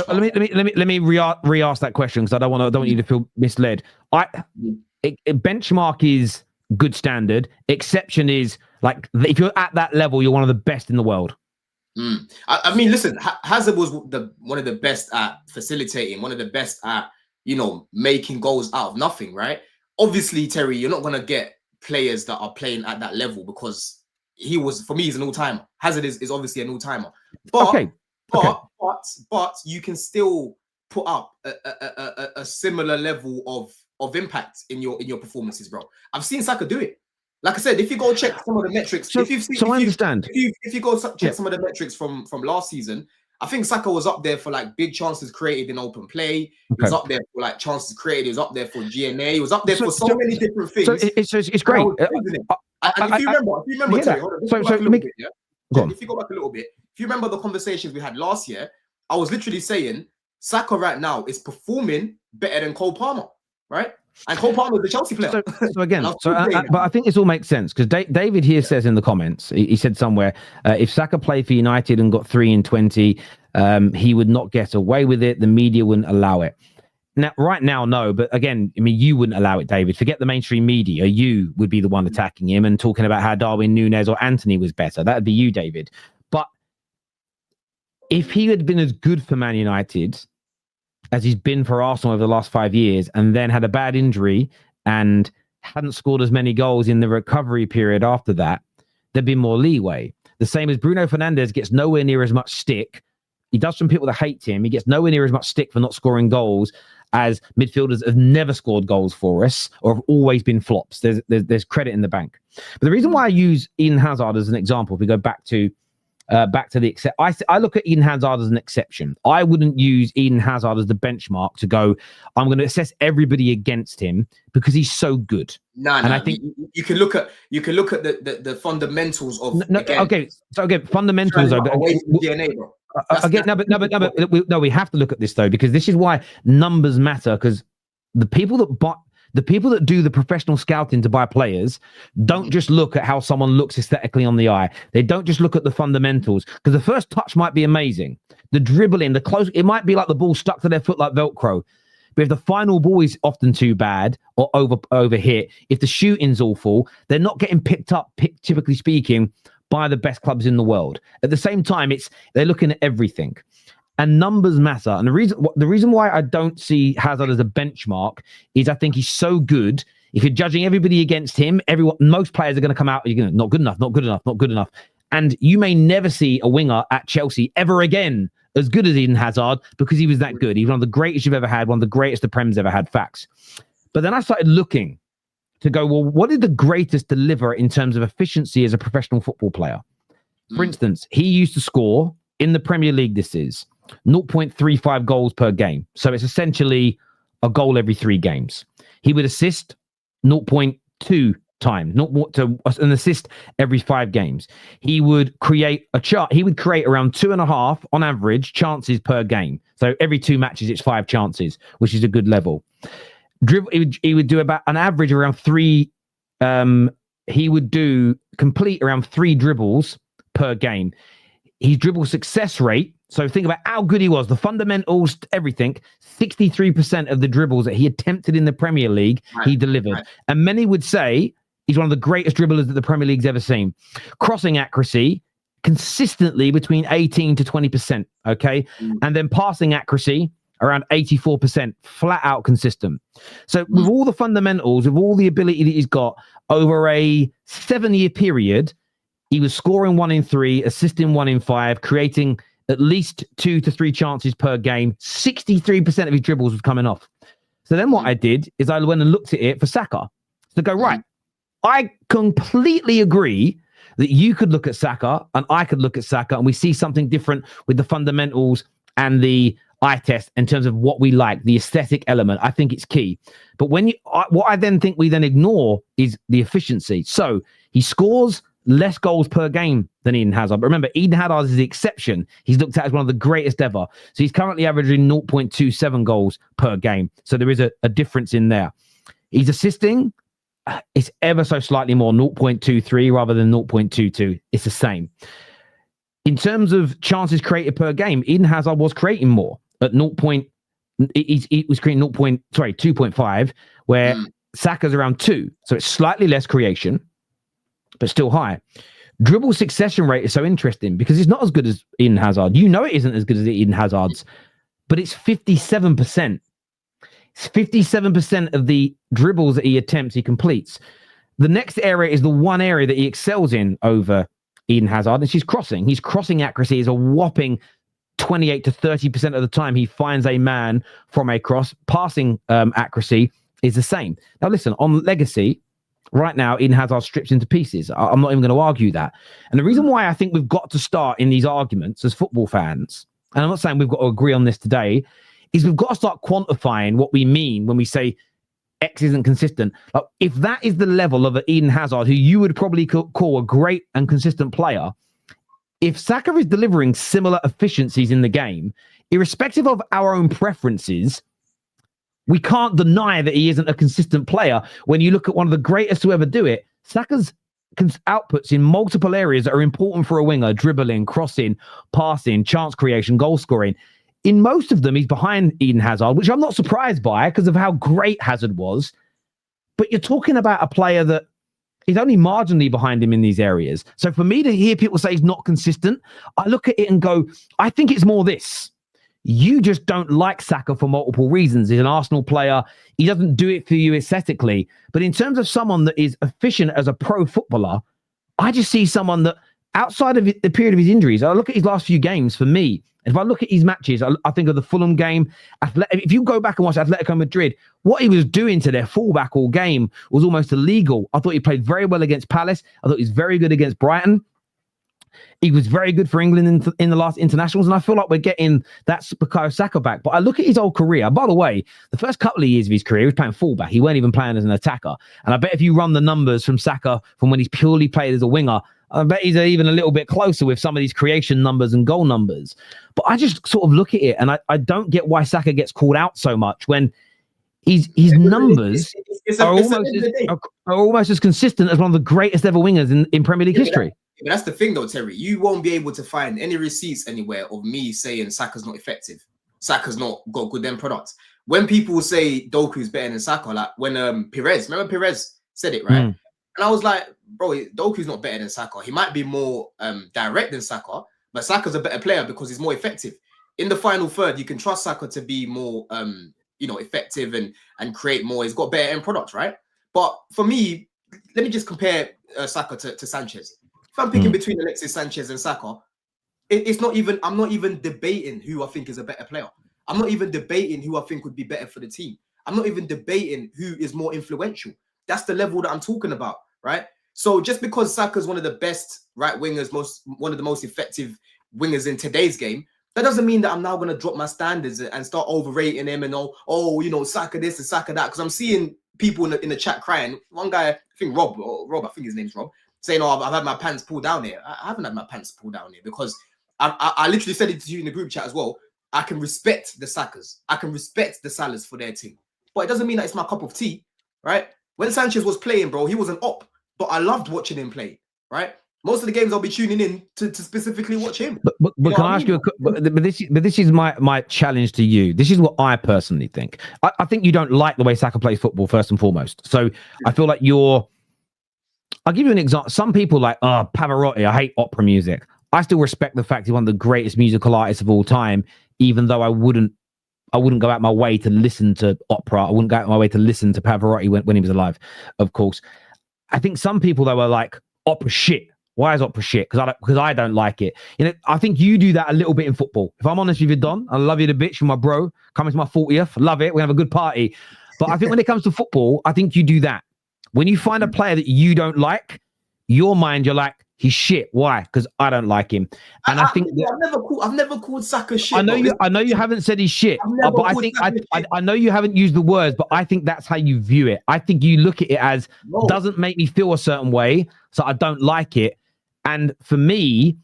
let me re-ask that question, because I don't want you to feel misled. Benchmark is good standard. Exception is like, if you're at that level, you're one of the best in the world. I mean, listen, Hazard was one of the best at facilitating, one of the best at making goals out of nothing, right? Obviously, Terry, you're not gonna get players that are playing at that level, because for me, he's an all-timer. Hazard is obviously an all-timer. But okay. But you can still put up a similar level of impact in your performances, bro. I've seen Saka do it. Like I said, if you go check some of the metrics, I understand. If you go check some of the metrics from last season, I think Saka was up there for like big chances created in open play. He was up there for like chances created. He was up there for GNA. He was up there for so many different things. So it's great. And if you remember, Terry, hold on, if you go back a little bit, if you remember the conversations we had last year, I was literally saying Saka right now is performing better than Cole Palmer, right? And Cole Palmer is the Chelsea player. But I think this all makes sense because David here says in the comments, he said somewhere, if Saka played for United and got 3 in 20, he would not get away with it. The media wouldn't allow it. Now, right now, no. But again, I mean, you wouldn't allow it, David. Forget the mainstream media. You would be the one attacking him and talking about how Darwin Núñez or Anthony was better. That would be you, David. But if he had been as good for Man United as he's been for Arsenal over the last 5 years, and then had a bad injury and hadn't scored as many goals in the recovery period after that, there'd be more leeway. The same as Bruno Fernandes gets nowhere near as much stick. He does from people that hate him. He gets nowhere near as much stick for not scoring goals as midfielders have never scored goals for us or have always been flops. There's credit in the bank. But the reason why I use Eden Hazard as an example, if we go back to the I look at Eden Hazard as an exception. I wouldn't use Eden Hazard as the benchmark to go, I'm going to assess everybody against him because he's so good. I think you can look at the fundamentals of fundamentals away from DNA, bro. We have to look at this though, because this is why numbers matter, because the people that do the professional scouting to buy players don't just look at how someone looks aesthetically on the eye. They don't just look at the fundamentals, because the first touch might be amazing. The dribbling, the close, it might be like the ball stuck to their foot like Velcro. But if the final ball is often too bad or over hit, if the shooting's awful, they're not getting picked up, typically speaking, by the best clubs in the world. At the same time, they're looking at everything. And numbers matter. And the reason why I don't see Hazard as a benchmark is I think he's so good. If you're judging everybody against him, most players are going to come out, you're going to, not good enough, not good enough, not good enough. And you may never see a winger at Chelsea ever again as good as Eden Hazard because he was that good. He's one of the greatest you've ever had, one of the greatest the Prem's ever had, facts. But then I started looking to go, well, what did the greatest deliver in terms of efficiency as a professional football player? For instance, he used to score in the Premier League, this is 0.35 goals per game. So it's essentially a goal every 3 games. He would assist 0.2 times, an assist every 5 games. He would create around 2.5 on average chances per game. So every 2 matches, it's 5 chances, which is a good level. He would do about an average around 3. He would complete around 3 dribbles per game. His dribble success rate, so think about how good he was, the fundamentals, everything, 63% of the dribbles that he attempted in the Premier League, he delivered. Right. And many would say he's one of the greatest dribblers that the Premier League's ever seen. Crossing accuracy, consistently between 18 to 20%, okay? And then passing accuracy, around 84%, flat out consistent. So with all the fundamentals, with all the ability that he's got, over a 7-year period, he was scoring 1 in 3, assisting 1 in 5, creating at least 2 to 3 chances per game. 63% of his dribbles was coming off. So then what I did is I went and looked at it for Saka. So go, right, I completely agree that you could look at Saka and I could look at Saka and we see something different with the fundamentals and the eye test in terms of what we like, the aesthetic element. I think it's key. But what I then think we then ignore is the efficiency. So he scores less goals per game than Eden Hazard. But remember, Eden Hazard is the exception. He's looked at as one of the greatest ever. So he's currently averaging 0.27 goals per game. So there is a difference in there. He's assisting. It's ever so slightly more, 0.23 rather than 0.22. It's the same. In terms of chances created per game, Eden Hazard was creating more at 2.5, where Saka's around 2. So it's slightly less creation, but still high. Dribble succession rate is so interesting because it's not as good as Eden Hazard. You know it isn't as good as Eden Hazard's, but it's 57%. It's 57% of the dribbles that he attempts, he completes. The next area is the one area that he excels in over Eden Hazard, and she's crossing. His crossing accuracy is a whopping 28 to 30% of the time he finds a man from a cross. Passing accuracy is the same. Now, listen, on legacy, right now, Eden Hazard strips into pieces. I'm not even going to argue that. And the reason why I think we've got to start in these arguments as football fans, and I'm not saying we've got to agree on this today, is we've got to start quantifying what we mean when we say X isn't consistent. Like, if that is the level of an Eden Hazard, who you would probably call a great and consistent player, if Saka is delivering similar efficiencies in the game, irrespective of our own preferences, we can't deny that he isn't a consistent player. When you look at one of the greatest to ever do it, Saka's outputs in multiple areas that are important for a winger, dribbling, crossing, passing, chance creation, goal scoring. In most of them, he's behind Eden Hazard, which I'm not surprised by because of how great Hazard was. But you're talking about a player that is only marginally behind him in these areas. So for me to hear people say he's not consistent, I look at it and go, I think it's more this. You just don't like Saka for multiple reasons. He's an Arsenal player. He doesn't do it for you aesthetically. But in terms of someone that is efficient as a pro footballer, I just see someone that outside of the period of his injuries, I look at his last few games for me. If I look at his matches, I think of the Fulham game. If you go back and watch Atletico Madrid, what he was doing to their fullback all game was almost illegal. I thought he played very well against Palace. I thought he was very good against Brighton. He was very good for England in the last internationals, and I feel like we're getting that Bukayo Saka back. But I look at his whole career. By the way, the first couple of years of his career, he was playing fullback. He weren't even playing as an attacker. And I bet if you run the numbers from Saka from when he's purely played as a winger, I bet he's even a little bit closer with some of these creation numbers and goal numbers. But I just sort of look at it, and I don't get why Saka gets called out so much when his numbers are almost as consistent as one of the greatest ever wingers in Premier League history. But that's the thing, though, Terry. You won't be able to find any receipts anywhere of me saying Saka's not effective. Saka's not got good end products. When people say Doku's better than Saka, like when remember Perez said it, right? And I was like, bro, Doku's not better than Saka. He might be more direct than Saka, but Saka's a better player because he's more effective. In the final third, you can trust Saka to be more, effective and create more. He's got better end products, right? But for me, let me just compare Saka to Sanchez. If I'm picking between Alexis Sanchez and Saka, I'm not even debating who I think is a better player. I'm not even debating who I think would be better for the team. I'm not even debating who is more influential. That's the level that I'm talking about, right? So just because Saka's one of the best right wingers, one of the most effective wingers in today's game, that doesn't mean that I'm now going to drop my standards and start overrating him and Saka this and Saka that. Because I'm seeing people in the chat crying. One guy, I think Rob, I think his name's Rob, saying, I've had my pants pulled down here. I haven't had my pants pulled down here because I literally said it to you in the group chat as well. I can respect the Sakas. I can respect the Salahs for their team. But it doesn't mean that it's my cup of tea, right? When Sanchez was playing, bro, he was an op. But I loved watching him play, right? Most of the games I'll be tuning in to specifically watch him. But can I ask you? But this is my challenge to you. This is what I personally think. I think you don't like the way Saka plays football first and foremost. So I feel like I'll give you an example. Some people like, Pavarotti. I hate opera music. I still respect the fact he's one of the greatest musical artists of all time, even though I wouldn't go out my way to listen to opera. I wouldn't go out my way to listen to Pavarotti when he was alive, of course. I think some people though are like, opera shit. Why is opera shit? Because I don't like it. I think you do that a little bit in football. If I'm honest with you, Don, I love you the bitch. You're my bro. Coming to my 40th. Love it. We have a good party. But I think when it comes to football, I think you do that. When you find a player that you don't like, your mind, you're like, he's shit. Why? Because I don't like him. And I think I've never called Saka shit. I know you haven't said he's shit, but I know you haven't used the words, but I think that's how you view it. I think you look at it as doesn't make me feel a certain way, so I don't like it. And for me,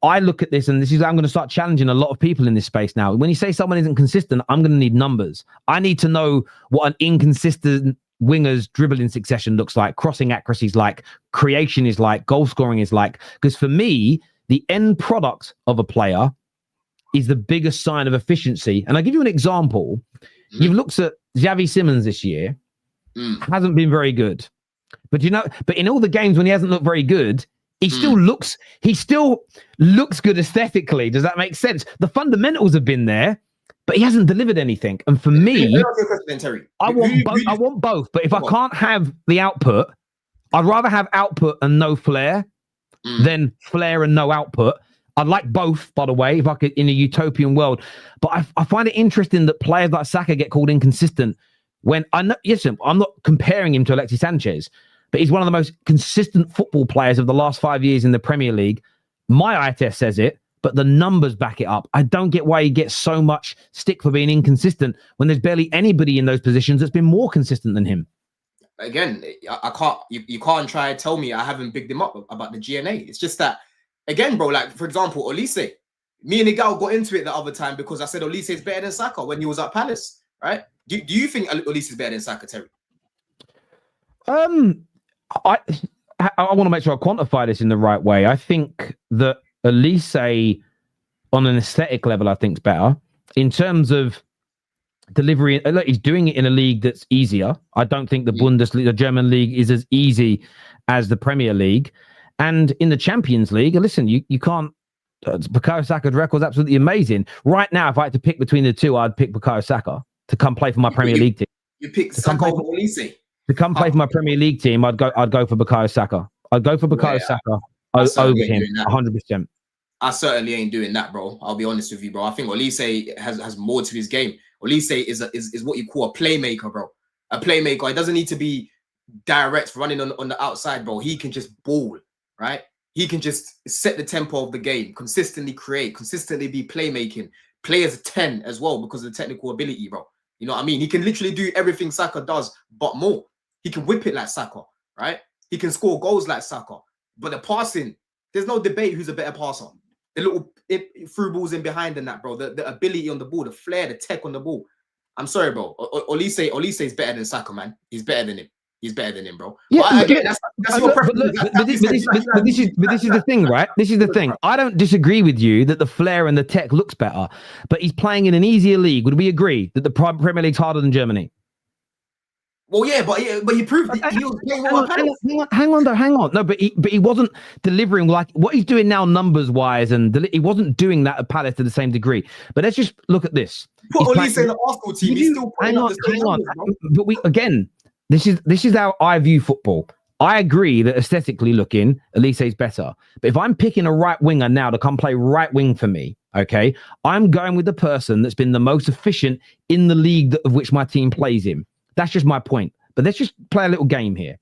I look at this, and this is I'm going to start challenging a lot of people in this space now. When you say someone isn't consistent, I'm going to need numbers. I need to know what an inconsistent winger's dribbling succession looks like, crossing accuracy is like, creation is like, goal scoring is like. Because for me, the end product of a player is the biggest sign of efficiency. And I'll give you an example. You've looked at Xavi Simons this year, hasn't been very good. But in all the games when he hasn't looked very good, he still looks good aesthetically. Does that make sense? The fundamentals have been there, but he hasn't delivered anything. And for me, I want both. But if I can't have the output, I'd rather have output and no flair than flair and no output. I'd like both, by the way, if I could, in a utopian world. But I find it interesting that players like Saka get called inconsistent when I know, listen, I'm not comparing him to Alexis Sanchez, but he's one of the most consistent football players of the last 5 years in the Premier League. My eye test says it, but the numbers back it up. I don't get why he gets so much stick for being inconsistent when there's barely anybody in those positions that's been more consistent than him. Again, I can't. You can't try to tell me I haven't bigged him up about the GNA. It's just that, again, bro. Like for example, Olise. Me and Igal got into it the other time because I said Olise is better than Saka when he was at Palace, right? Do you think Olise is better than Saka, Terry? I want to make sure I quantify this in the right way. I think that Olise, on an aesthetic level, I think is better. In terms of delivery, look, he's doing it in a league that's easier. I don't think the Bundesliga, the German league, is as easy as the Premier League. And in the Champions League, listen, you can't. Bukayo Saka's record is absolutely amazing. Right now, if I had to pick between the two, I'd pick Bukayo Saka to come play for my Premier League team. You pick Saka over Olise. To come play for my Premier League team, I'd go for Bukayo Saka. I'd go for Bukayo Saka over him, 100%. I certainly ain't doing that, bro. I'll be honest with you, bro. I think Olise has more to his game. Olise is what you call a playmaker, bro. A playmaker. It doesn't need to be direct running on the outside, bro. He can just ball, right? He can just set the tempo of the game, consistently create, consistently be playmaking. Play as a 10 as well because of the technical ability, bro. You know what I mean? He can literally do everything Saka does, but more. He can whip it like Saka, right? He can score goals like Saka. But the passing, there's no debate who's a better passer. The little through balls in behind and that, bro. The ability on the ball, the flair, the tech on the ball. I'm sorry, bro. Olise is better than Saka, man. He's better than him. He's better than him, bro. Yeah, but again, that's your preference. But this is the thing, right? This is the thing. I don't disagree with you that the flair and the tech looks better, but he's playing in an easier league. Would we agree that the Premier League's harder than Germany? Well, yeah, but he proved he was playing well. Hang on. No, but he wasn't delivering like what he's doing now, numbers wise, and he wasn't doing that at Palace to the same degree. But let's just look at this. Put Olise in the Arsenal team. He's still hang on. But this is how I view football. I agree that aesthetically looking, Olise is better. But if I'm picking a right winger now to come play right wing for me, okay, I'm going with the person that's been the most efficient in the league of which my team plays in. That's just my point. But let's just play a little game here.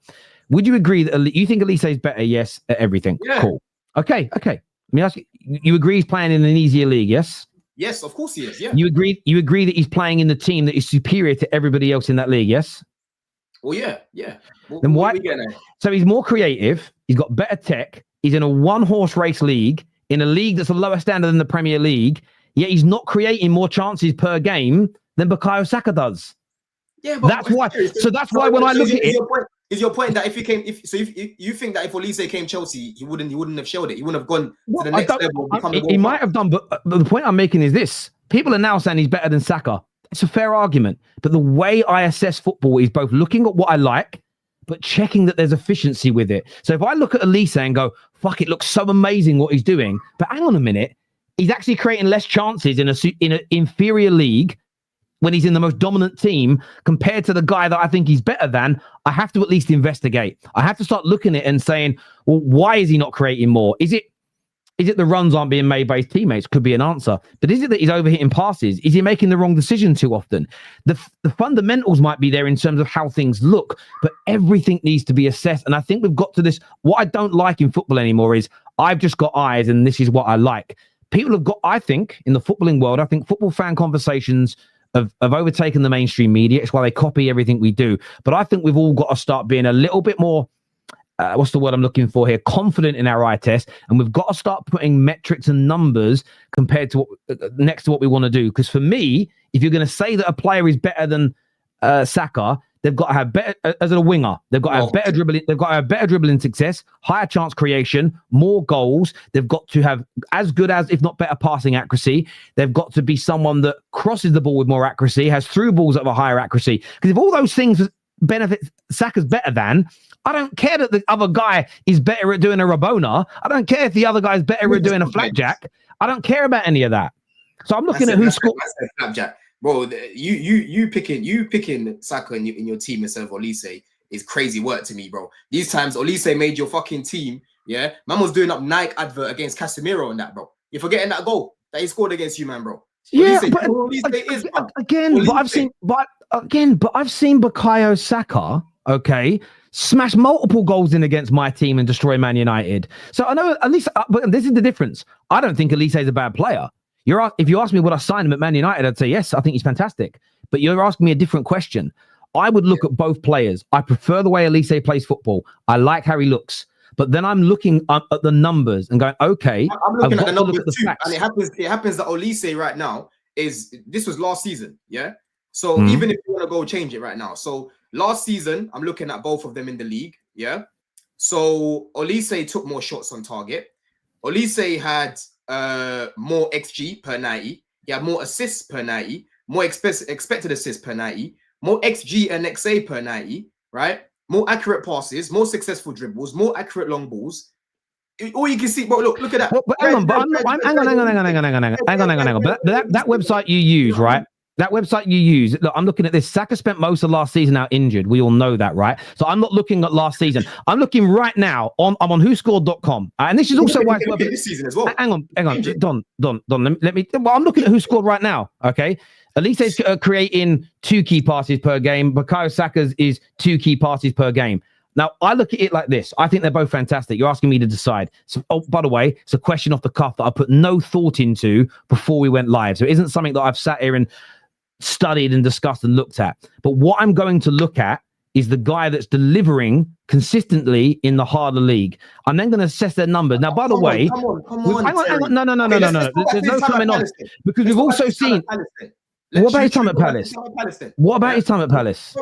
Would you agree that you think Olise is better? Yes, at everything. Yeah. Cool. Okay. Let me ask you. You agree he's playing in an easier league? Yes. Yes, of course he is. Yeah. You agree that he's playing in the team that is superior to everybody else in that league? Yes. Well, yeah. Then why? So he's more creative. He's got better tech. He's in a one-horse race league in a league that's a lower standard than the Premier League. Yet he's not creating more chances per game than Bukayo Saka does. Yeah, but that's why. So that's why when I look at it, is your point that if you think that if Olise came Chelsea, he wouldn't have showed it. He wouldn't have gone to the next level. He might have done, but the point I'm making is this: people are now saying he's better than Saka. It's a fair argument, but the way I assess football is both looking at what I like, but checking that there's efficiency with it. So if I look at Olise and go, "Fuck, it looks so amazing what he's doing," but hang on a minute, he's actually creating less chances in an inferior league when he's in the most dominant team compared to the guy that I think he's better than. I have to at least investigate. I have to start looking at it and saying, well, why is he not creating more? Is it the runs aren't being made by his teammates? Could be an answer. But is it that he's overhitting passes? Is he making the wrong decision too often? The fundamentals might be there in terms of how things look, but everything needs to be assessed. And I think we've got to this. What I don't like in football anymore is I've just got eyes and this is what I like. People have got, I think, in the footballing world, I think football fan conversations have overtaken the mainstream media. It's why they copy everything we do. But I think we've all got to start being a little bit more, what's the word I'm looking for here? Confident in our eye test. And we've got to start putting metrics and numbers compared to next to what we want to do. Because for me, if you're going to say that a player is better than Saka, they've got to have better as a winger. They've got to have better dribbling. They've got to have better dribbling success, higher chance creation, more goals. They've got to have as good as, if not better, passing accuracy. They've got to be someone that crosses the ball with more accuracy, has through balls of a higher accuracy. Because if all those things benefit Saka's better than, I don't care that the other guy is better at doing a Rabona. I don't care if the other guy is better at doing a flapjack. I don't care about any of that. So I'm looking at who scored flapjack. Bro, you picking Saka in your team instead of Olise is crazy work to me, bro. These times Olise made your fucking team, yeah. Man was doing up Nike advert against Casemiro and that, bro. You're forgetting that goal that he scored against you, man, bro. Yeah, Olise, but Olise is, bro. again, but I've seen Bukayo Saka, okay, smash multiple goals in against my team and destroy Man United. So I know at least, but this is the difference. I don't think Olise is a bad player. If you ask me would I sign him at Man United, I'd say yes. I think he's fantastic. But you're asking me a different question. I would look at both players. I prefer the way Olise plays football. I like how he looks. But then I'm looking at the numbers and going, okay. I'm looking at the numbers too. And it happens that Olise right now this was last season, yeah? So even if you want to go change it right now. So last season, I'm looking at both of them in the league, yeah? So Olise took more shots on target. Olise had more XG per 90. He had more assists per 90, more expected assists per 90, more XG and XA per 90, right? More accurate passes, more successful dribbles, more accurate long balls. All you can see, bro, look at that. But hang on, but hang on. But that website you use, right? That website you use, look, I'm looking at this. Saka spent most of last season out injured. We all know that, right? So I'm not looking at last season. I'm looking right now I'm on whoscored.com. And this is also why this season as well. Hang on. Don, let me well, I'm looking at who scored right now, okay? Elise's creating 2 key passes per game. Bukayo Saka's is 2 key passes per game. Now, I look at it like this. I think they're both fantastic. You're asking me to decide. So, by the way, it's a question off the cuff that I put no thought into before we went live. So it isn't something that I've sat here and studied and discussed and looked at. But what I'm going to look at is the guy that's delivering consistently in the harder league. I'm then going to assess their numbers. Now, by the way, come on. Hang on. No. There's no coming on. Because we've also seen... What about his time at Palace? What about his time at Palace?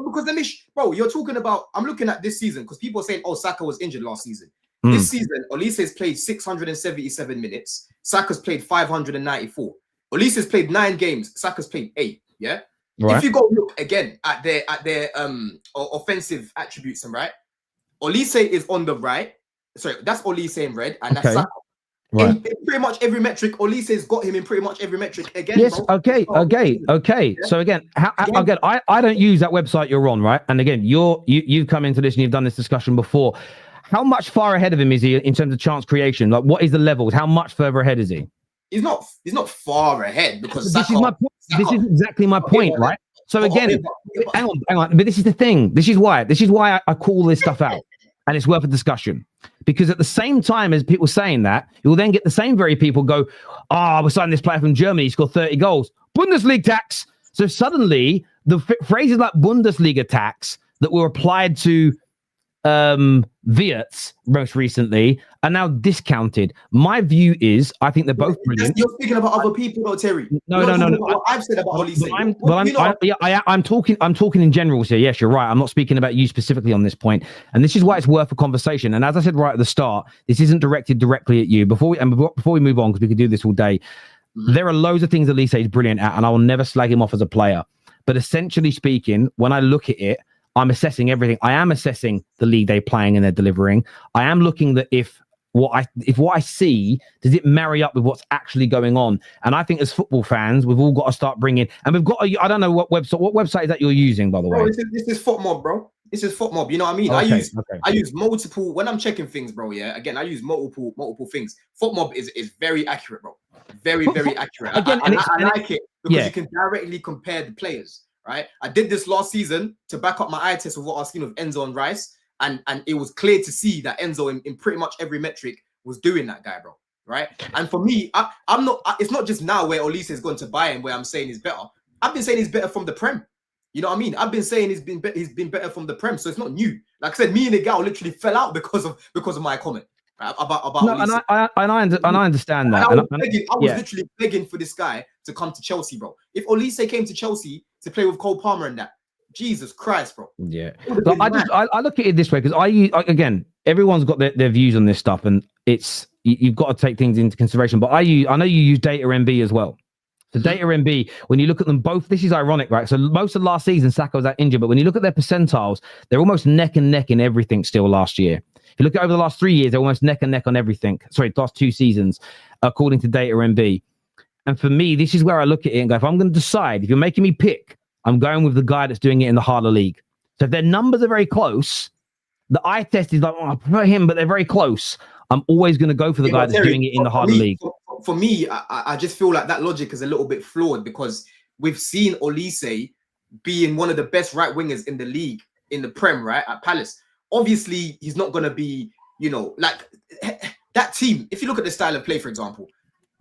Bro, you're talking about... I'm looking at this season because people are saying, Saka was injured last season. This season, Olise's played 677 minutes. Saka's played 594. Olise's played 9 games. Saka's played 8. Yeah? Right. If you go look again at their offensive attributes, right? Olise is on the right. Sorry, that's Olise in red, and that's Saka. Right. In pretty much every metric, Olise's got him in pretty much every metric again. Yes, bro. Okay. Yeah. So again, I don't use that website you're on, right? And again, you've come into this and you've done this discussion before. How much far ahead of him is he in terms of chance creation? Like, what is the levels? How much further ahead is he? He's not far ahead because this is my point. This is exactly my point, right? So again, hang on. But this is the thing. This is why I call this stuff out. And it's worth a discussion because at the same time as people saying that, you'll then get the same very people go, we're signing this player from Germany. He scored 30 goals. Bundesliga tax. So suddenly the phrases like Bundesliga tax that were applied to Wirtz most recently are now discounted. My view is I think they're both brilliant. You're speaking about other people though, Terry. No. What I've said about Olise. I'm talking in general here. Yes, you're right. I'm not speaking about you specifically on this point. And this is why it's worth a conversation. And as I said right at the start, this isn't directed directly at you. Before we move on, because we could do this all day, there are loads of things Olise is brilliant at, and I will never slag him off as a player. But essentially speaking, when I look at it, I'm assessing everything. I am assessing the league they're playing and they're delivering. I am looking that if what I see, does it marry up with what's actually going on? And I think as football fans, we've all got to start bringing, and we've got, I don't know what website is that you're using, by the way? This is FootMob, bro. This is FootMob. You know what I mean? Okay, I use multiple, when I'm checking things, bro, yeah? Again, I use multiple things. FootMob is very accurate, bro. Very accurate. Again, I like it because you can directly compare the players. Right, I did this last season to back up my eye test of what I was seeing with Enzo and Rice, and it was clear to see that Enzo in pretty much every metric was doing that guy, bro. Right, and for me, I'm not. It's not just now where Olise is going to buy him where I'm saying he's better. I've been saying he's better from the Prem. You know what I mean? I've been saying he's been better from the Prem, so it's not new. Like I said, me and the gal literally fell out because of my comment. About no, and I understand that. I was literally begging for this guy to come to Chelsea, bro. If Olise came to Chelsea to play with Cole Palmer and that, Jesus Christ, bro. Yeah. But I look at it this way because again, everyone's got their views on this stuff, and it's you've got to take things into consideration. But I know you use Data MB as well. So Data MB, when you look at them both, this is ironic, right? So most of last season, Saka was out injured, but when you look at their percentiles, they're almost neck and neck in everything still last year. If you look at over the last 3 years, they're almost neck and neck on everything. Sorry, last 2 seasons, according to Data MB. And for me, this is where I look at it and go, if I'm going to decide, if you're making me pick, I'm going with the guy that's doing it in the harder league. So if their numbers are very close, the eye test is like, I prefer him, but they're very close. I'm always going to go for the guy that's doing it in the harder league. for me, I just feel like that logic is a little bit flawed because we've seen Olise being one of the best right wingers in the league, in the Prem, right, at Palace. Obviously, he's not going to be, you know, like that team. If you look at the style of play, for example,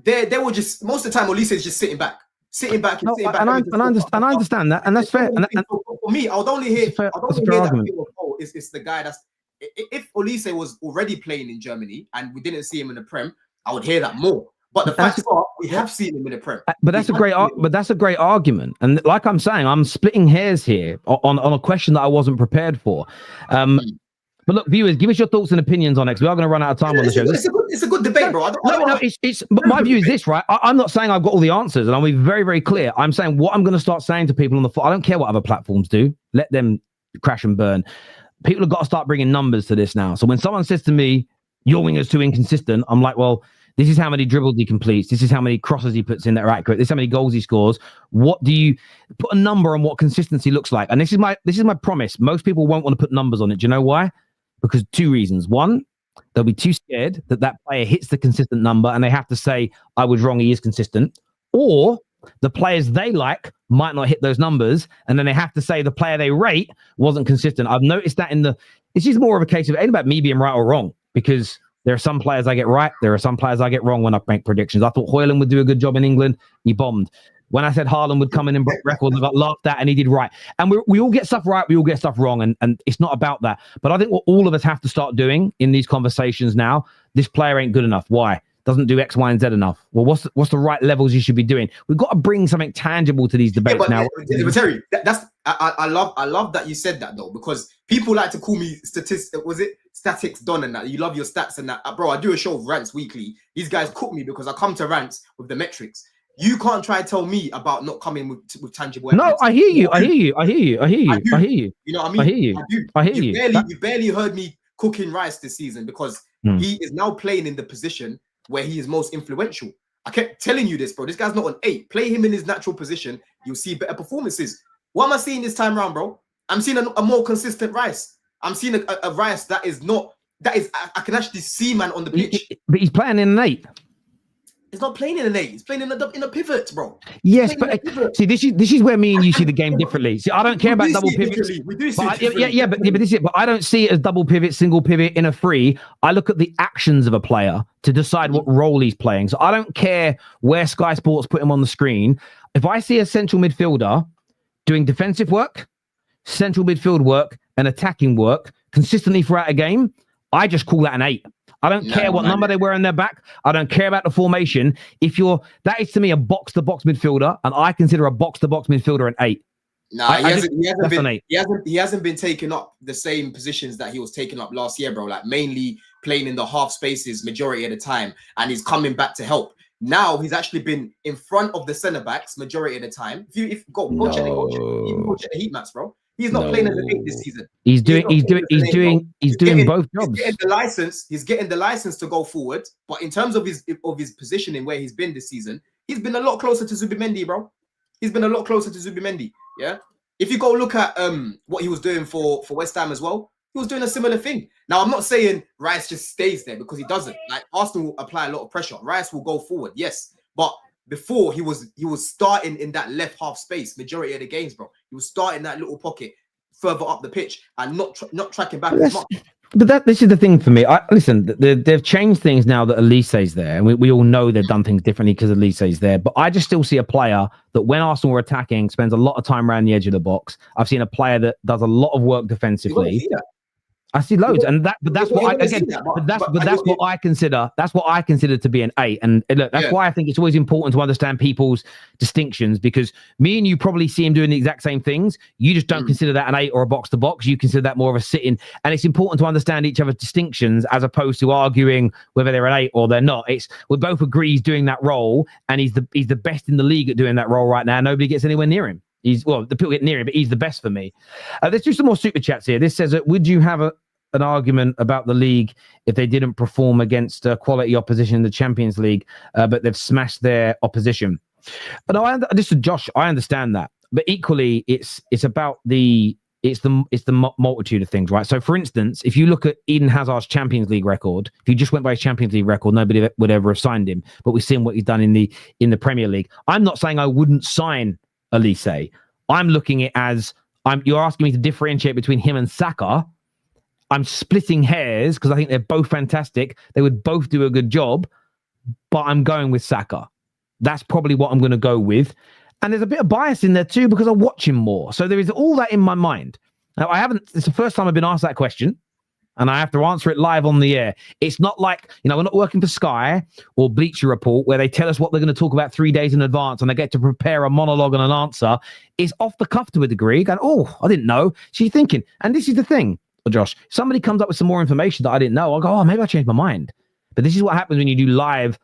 they were just, most of the time, Olise is just sitting back. And I understand that, and that's fair. And for me, I would only hear that it's the guy that's, if Olise was already playing in Germany and we didn't see him in the Prem, I would hear that more. But the fact is, we have seen him in the Prem. But that's a great argument. And like I'm saying, I'm splitting hairs here on a question that I wasn't prepared for. But look, viewers, give us your thoughts and opinions on it, because we are going to run out of time on the show. It's a good debate, bro. But my view is this, right? I'm not saying I've got all the answers, and I'll be very, very clear. I'm saying what I'm going to start saying to people on the floor. I don't care what other platforms do. Let them crash and burn. People have got to start bringing numbers to this now. So when someone says to me, your winger's too inconsistent, I'm like, well, this is how many dribbles he completes. This is how many crosses he puts in that are accurate. This is how many goals he scores. What do you put a number on what consistency looks like? And this is my promise. Most people won't want to put numbers on it. Do you know why? Because 2 reasons. One, they'll be too scared that player hits the consistent number and they have to say, I was wrong, he is consistent. Or the players they like might not hit those numbers, and then they have to say the player they rate wasn't consistent. I've noticed that it's just more of a case of, it ain't about me being right or wrong, because there are some players I get right. There are some players I get wrong when I make predictions. I thought Højlund would do a good job in England. He bombed. When I said Haaland would come in and break records, I got laughed at, and he did right. And we all get stuff right. We all get stuff wrong. And it's not about that. But I think what all of us have to start doing in these conversations now, this player ain't good enough. Why? Doesn't do X, Y, and Z enough. Well, what's the right levels you should be doing? We've got to bring something tangible to these debates now. But Terry, I love that you said that, though, because people like to call me statics Don and that. You love your stats and that. Bro, I do a show of rants weekly. These guys cook me because I come to rants with the metrics. You can't try to tell me about not coming with tangible evidence. No, I hear you. I hear you. You know what I mean? I hear you. I hear you. You barely heard me cooking Rice this season because he is now playing in the position where he is most influential. I kept telling you this, bro. This guy's not an 8. Play him in his natural position. You'll see better performances. What am I seeing this time around, bro? I'm seeing a more consistent Rice. I'm seeing a Rice that is I can actually see man on the pitch. But he's playing in an 8. He's not playing in an 8. He's playing in a pivot, bro. Yes, but see, this is where me and you see the game differently. See, I don't care about double pivots. We do see it but this is it. But I don't see it as double pivot, single pivot in a free. I look at the actions of a player to decide what role he's playing. So I don't care where Sky Sports put him on the screen. If I see a central midfielder doing defensive work, central midfield work, and attacking work consistently throughout a game, I just call that an 8. I don't care what number they wear on their back. I don't care about the formation. That is to me a box-to-box midfielder, and I consider a box-to-box midfielder an 8. He hasn't been taking up the same positions that he was taking up last year, bro. Like mainly playing in the half spaces majority of the time, and he's coming back to help. Now he's actually been in front of the centre backs majority of the time. If go check the heat maps, bro. He's not playing as an 8 this season. He's doing both jobs. He's getting the license to go forward. But in terms of his positioning where he's been this season, he's been a lot closer to Zubimendi, bro. He's been a lot closer to Zubimendi. Yeah. If you go look at what he was doing for West Ham as well, he was doing a similar thing. Now I'm not saying Rice just stays there, because he doesn't. Like Arsenal will apply a lot of pressure. Rice will go forward, yes, but before he was starting in that left half space majority of the games, bro. He was starting that little pocket further up the pitch and not tracking back as much. But this is the thing for me. Listen, they've changed things now that Elise's there, and we all know they've done things differently because Elise's there. But I just still see a player that, when Arsenal were attacking, spends a lot of time around the edge of the box. I've seen a player that does a lot of work defensively. I see loads, that's what I consider. That's what I consider to be an 8, and look, that's why I think it's always important to understand people's distinctions, because me and you probably see him doing the exact same things. You just don't consider that an 8 or a box to box. You consider that more of a sitting, and it's important to understand each other's distinctions as opposed to arguing whether they're an 8 or they're not. We both agree he's doing that role, and he's the best in the league at doing that role right now. Nobody gets anywhere near him. The people get near him, but he's the best for me. Let's do some more super chats here. This says, would you have an argument about the league if they didn't perform against quality opposition in the Champions League, but they've smashed their opposition? This is Josh. I understand that, but equally, it's about the it's the multitude of things, right? So, for instance, if you look at Eden Hazard's Champions League record, if you just went by his Champions League record, nobody would ever have signed him. But we've seen what he's done in the Premier League. I'm not saying I wouldn't sign Elise. I'm looking at it as you're asking me to differentiate between him and Saka. I'm splitting hairs because I think they're both fantastic. They would both do a good job, but I'm going with Saka. That's probably what I'm going to go with. And there's a bit of bias in there too because I watch him more. So there is all that in my mind. Now, it's the first time I've been asked that question and I have to answer it live on the air. It's not like, we're not working for Sky or Bleacher Report where they tell us what they're going to talk about 3 days in advance and they get to prepare a monologue and an answer. It's off the cuff to a degree. Going, I didn't know. She's thinking. And this is the thing. Josh, somebody comes up with some more information that I didn't know. I'll go, maybe I changed my mind. But this is what happens when you do live,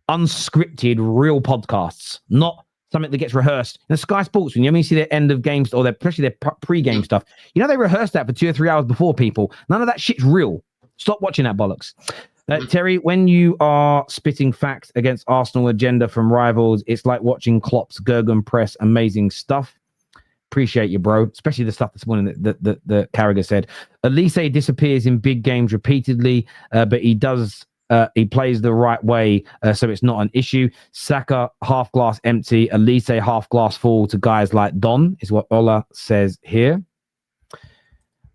unscripted, real podcasts, not something that gets rehearsed. In Sky Sports, when you see their end of games or especially their pre-game stuff, they rehearse that for 2 or 3 hours before people. None of that shit's real. Stop watching that bollocks. Terry, when you are spitting facts against Arsenal agenda from rivals, it's like watching Klopp's Gergen press. Amazing stuff. Appreciate you, bro. Especially the stuff this morning that Carragher said. Elise disappears in big games repeatedly, but he does. He plays the right way, so it's not an issue. Saka half glass empty. Elise half glass full to guys like Don is what Ola says here.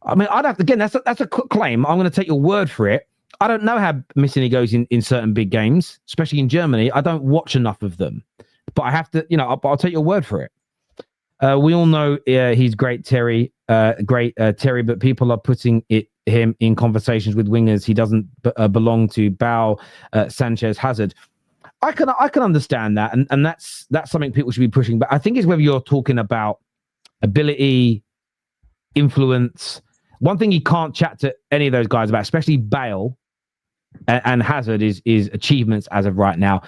I mean, I'd have to, again. That's a claim. I'm going to take your word for it. I don't know how missing he goes in certain big games, especially in Germany. I don't watch enough of them, but I have to. I'll take your word for it. We all know he's great, Terry. Terry, but people are putting him in conversations with wingers. He doesn't belong to Bow, Sanchez, Hazard. I can understand that, and that's something people should be pushing. But I think it's whether you're talking about ability, influence. One thing you can't chat to any of those guys about, especially Bale and Hazard, is achievements as of right now.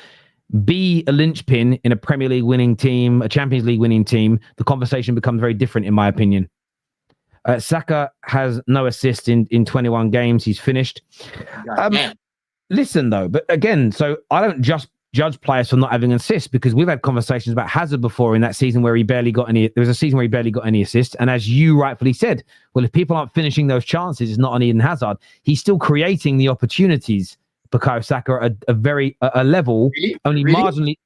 Be a linchpin in a Premier League winning team, a Champions League winning team, the conversation becomes very different, in my opinion. Saka has no assist in 21 games. He's finished. Listen, though, but again, so I don't just judge players for not having an assist because we've had conversations about Hazard before in that season where he barely got any. There was a season where he barely got any assists. And as you rightfully said, well, if people aren't finishing those chances, it's not on Eden Hazard. He's still creating the opportunities. Bukayo Saka at a level only marginally.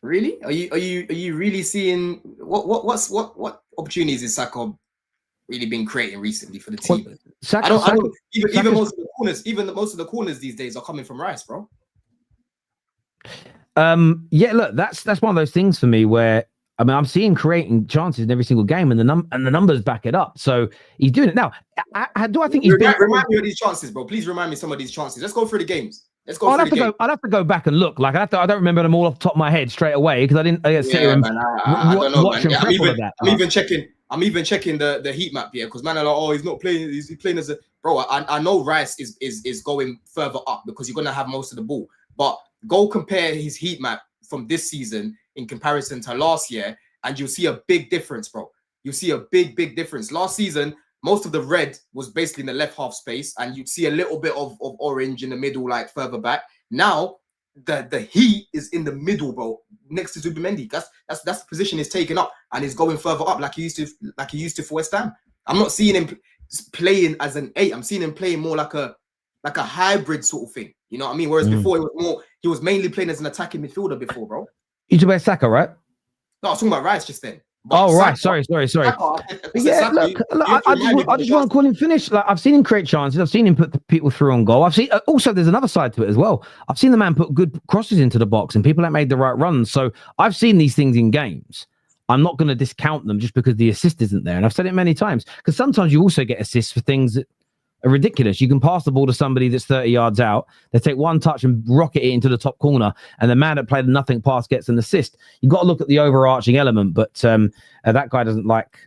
Really? Are you really seeing what opportunities is Saka really been creating recently for the team? Well, even most of the corners these days are coming from Rice, bro. Yeah, look, that's one of those things for me where I'm seeing creating chances in every single game, and the numbers back it up. So he's doing it now. Do I think he's remind me of these chances, bro? Please remind me some of these chances. Let's go through the games. I'd have to go back and look. Like I don't remember them all off the top of my head straight away because I didn't sit here and watch them. I'm even checking the heat map here because man are like, he's not playing. He's playing as a bro. I know Rice is going further up because you're gonna have most of the ball. But go compare his heat map from this season in comparison to last year, and you'll see a big difference, bro. You'll see a big difference. Last season, most of the red was basically in the left half space, and you'd see a little bit of orange in the middle, like further back. Now, the heat is in the middle, bro, next to Zubimendi. That's the position he's taken up, and he's going further up like he used to for West Ham. I'm not seeing him playing as an 8. I'm seeing him playing more like a hybrid sort of thing. You know what I mean? Whereas before he was mainly playing as an attacking midfielder before, bro. You talking about Saka, right? No, I was talking about Rice just then. Right. Sorry. Yeah, look, I just want to call him finish. Like I've seen him create chances. I've seen him put people through on goal. I've seen also there's another side to it as well. I've seen the man put good crosses into the box and people that made the right runs. So I've seen these things in games. I'm not going to discount them just because the assist isn't there. And I've said it many times because sometimes you also get assists for things that are ridiculous. You can pass the ball to somebody that's 30 yards out. They take one touch and rocket it into the top corner, and the man that played a nothing pass gets an assist. You've got to look at the overarching element, but that guy doesn't like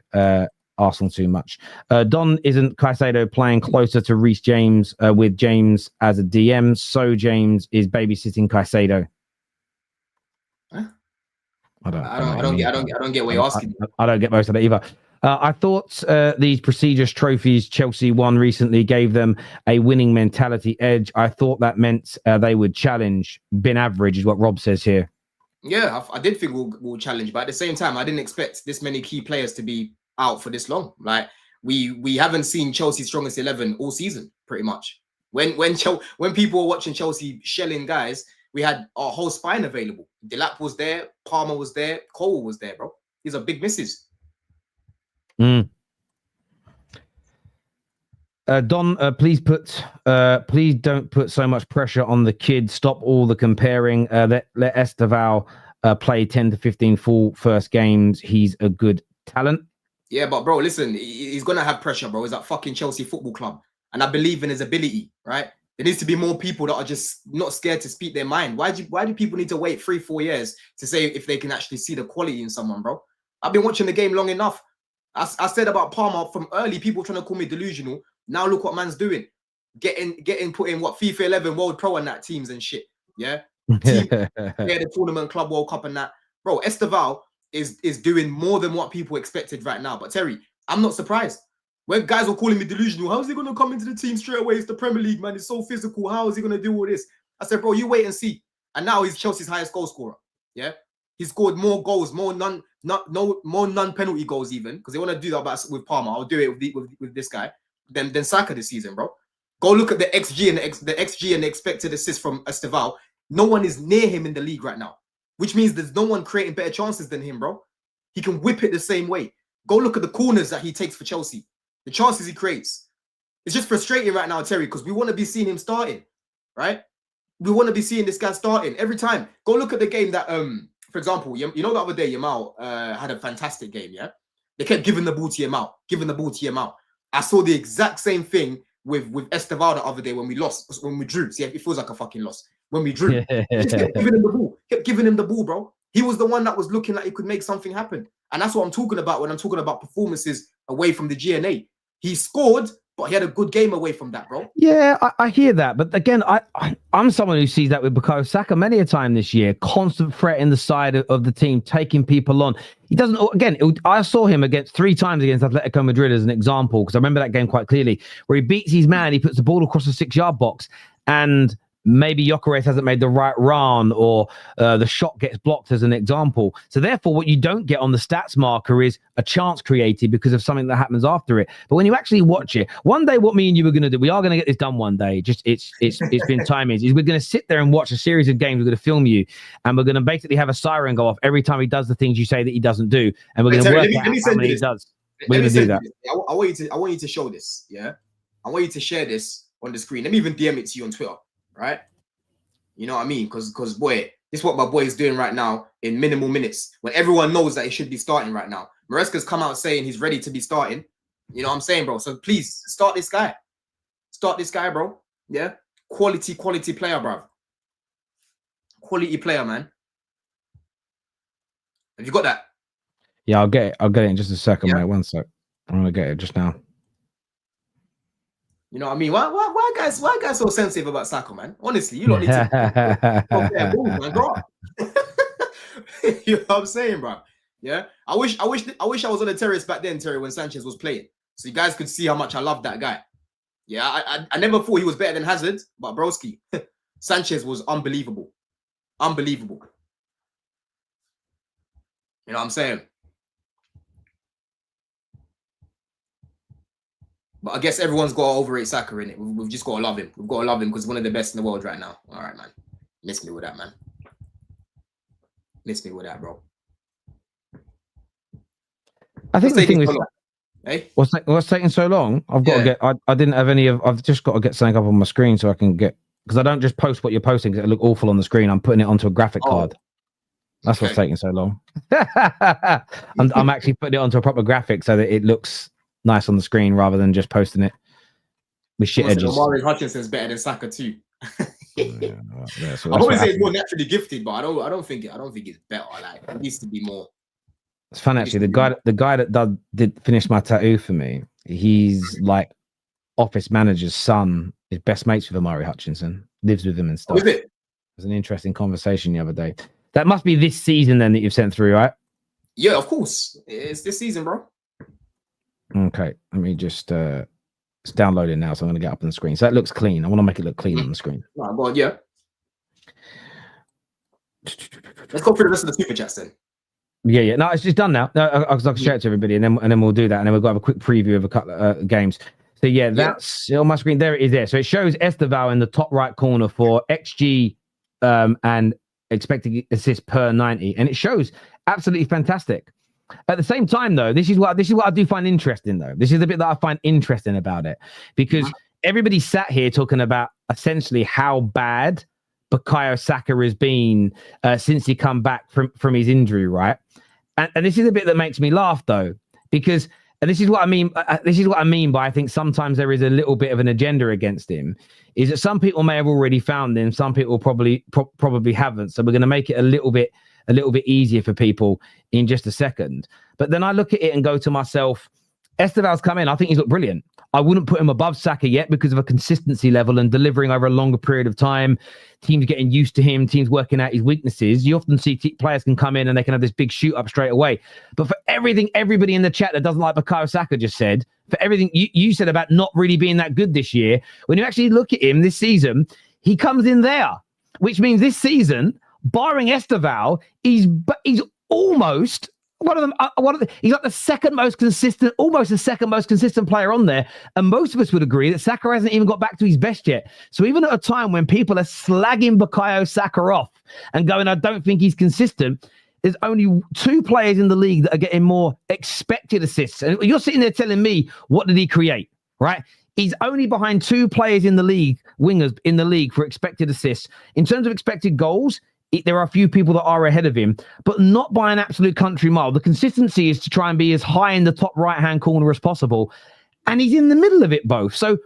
Arsenal too much. Don, isn't Caicedo playing closer to Reece James with James as a DM? So James is babysitting Caicedo. Huh? I don't get what you're asking. I don't get most of that either. I thought these prestigious trophies Chelsea won recently gave them a winning mentality edge. I thought that meant they would challenge. Been average is what Rob says here. Yeah, I did think we'll challenge, but at the same time, I didn't expect this many key players to be out for this long. Like we haven't seen Chelsea's strongest 11 all season, pretty much. When people were watching Chelsea shelling guys, we had our whole spine available. Delap was there, Palmer was there, Cole was there, bro. These are big misses. Don, please don't put so much pressure on the kid. Stop all the comparing. Let Estevão play 10 to 15 full first games. He's a good talent. Yeah, but bro, listen, he's gonna have pressure, bro. He's at fucking Chelsea Football Club, and I believe in his ability, right? There needs to be more people that are just not scared to speak their mind. Why do people need to wait 3-4 years to say if they can actually see the quality in someone, bro? I've been watching the game long enough. I said about Palmer from early, people trying to call me delusional. Now look what man's doing. Getting put in what FIFA 11 World Pro and that teams and shit. Yeah. The Tournament Club World Cup and that. Bro, Estevão is doing more than what people expected right now. But Terry, I'm not surprised. When guys were calling me delusional, how is he going to come into the team straight away? It's the Premier League, man. It's so physical. How is he going to do all this? I said, bro, you wait and see. And now he's Chelsea's highest goal scorer. Yeah. He scored more goals, more non-penalty goals even, because they want to do that with Palmer. I'll do it with this guy. Than Saka this season, bro. Go look at the XG and the XG and the expected assist from Estevão. No one is near him in the league right now, which means there's no one creating better chances than him, bro. He can whip it the same way. Go look at the corners that he takes for Chelsea. The chances he creates. It's just frustrating right now, Terry, because we want to be seeing him starting, right? We want to be seeing this guy starting every time. Go look at the game that, for example, you know the other day, Yamal had a fantastic game, yeah? They kept giving the ball to Yamal, I saw the exact same thing with Estevão the other day when we drew. See, it feels like a fucking loss. When we drew, he just kept giving him the ball, bro. He was the one that was looking like he could make something happen. And that's what I'm talking about when I'm talking about performances away from the GNA. He scored, but he had a good game away from that, bro. Yeah, I hear that. But again, I'm someone who sees that with Bukayo Saka many a time this year. Constant threat in the side of the team, taking people on. He doesn't, again, I saw him three times against Atletico Madrid as an example, because I remember that game quite clearly, where he beats his man, he puts the ball across the 6-yard box, and maybe Gyökeres hasn't made the right run, or the shot gets blocked as an example. So therefore, what you don't get on the stats marker is a chance created because of something that happens after it. But when you actually watch it, one day what me and you were going to do, we are going to get this done one day. Just it's been time is we're going to sit there and watch a series of games. We're going to film you, and we're going to basically have a siren go off every time he does the things you say that he doesn't do, and we're going to work out how many he does. We're going to do that. I want you to show this. Yeah, I want you to share this on the screen. Let me even DM it to you on Twitter. Right, you know what I mean? Because boy, this is what my boy is doing right now in minimal minutes when everyone knows that he should be starting right now. Maresca's come out saying he's ready to be starting. You know what I'm saying, bro? So please start this guy. Start this guy, bro. Yeah, quality player, bro. Quality player, man. Have you got that? Yeah, I'll get it in just a second, Yeah. mate. One sec. I'm gonna get it just now. You know what I mean? Why guys so sensitive about Saka, man? Honestly, you don't need to compare balls, man. Grow up. You know what I'm saying, bro? Yeah. I wish I was on the terrace back then, Terry, when Sanchez was playing, so you guys could see how much I love that guy. Yeah, I never thought he was better than Hazard, but broski, Sanchez was unbelievable. Unbelievable. You know what I'm saying? But I guess everyone's got to overrate Saka, innit? We've just got to love him. We've got to love him because he's one of the best in the world right now. All right, man. Miss me with that, man. Miss me with that, bro. I think the thing is, hey, what's taking so long? I've got to get. I didn't have any of. I've just got to get something up on my screen so I can get, because I don't just post what you're posting because it look awful on the screen. I'm putting it onto a graphic card. That's what's taking so long. I'm actually putting it onto a proper graphic so that it looks nice on the screen rather than just posting it with shit edges. Omari Hutchinson's better than Saka too. Yeah, I probably say it's more naturally gifted, but I don't think it's better. Like, it needs to be more. It's fun actually. The guy that did finish my tattoo for me, he's like office manager's son is best mates with Omari Hutchinson, lives with him and stuff. Is it? It was an interesting conversation the other day. That must be this season then that you've sent through, right? Yeah, of course. It's this season, bro. Okay, let me just it's downloading now, so I'm going to get up on the screen. So that looks clean. I want to make it look clean on the screen. Right, well, yeah. Let's go through the rest of the super chats then. Yeah. No, it's just done now. No, I'll share it to everybody, and then we'll do that, and then we'll go have a quick preview of a couple of games. So that's on my screen. There it is. There. So it shows Estevão in the top right corner for XG and expected assists per 90, and it shows absolutely fantastic. At the same time, though, this is what I do find interesting. Though this is the bit that I find interesting about it, because everybody sat here talking about essentially how bad Bukayo Saka has been since he come back from his injury, right? And this is the bit that makes me laugh, though, because, and this is what I mean. This is what I mean by I think sometimes there is a little bit of an agenda against him. Is that some people may have already found him, some people probably haven't. So we're going to make it a little bit easier for people in just a second. But then I look at it and go to myself, Estevão's come in. I think he's looked brilliant. I wouldn't put him above Saka yet because of a consistency level and delivering over a longer period of time. Teams getting used to him, teams working out his weaknesses. You often see players can come in and they can have this big shoot up straight away. But for everything everybody in the chat that doesn't like Bukayo Saka just said, for everything you said about not really being that good this year, when you actually look at him this season, he comes in there, which means this season, barring Estevão, he's almost he's like the second most consistent, almost the second most consistent player on there. And most of us would agree that Saka hasn't even got back to his best yet. So even at a time when people are slagging Bukayo Saka off and going, I don't think he's consistent, there's only 2 players in the league that are getting more expected assists. And you're sitting there telling me, what did he create? Right? He's only behind 2 players in the league, wingers in the league, for expected assists. In terms of expected goals, there are a few people that are ahead of him, but not by an absolute country mile. The consistency is to try and be as high in the top right-hand corner as possible. And he's in the middle of it both. So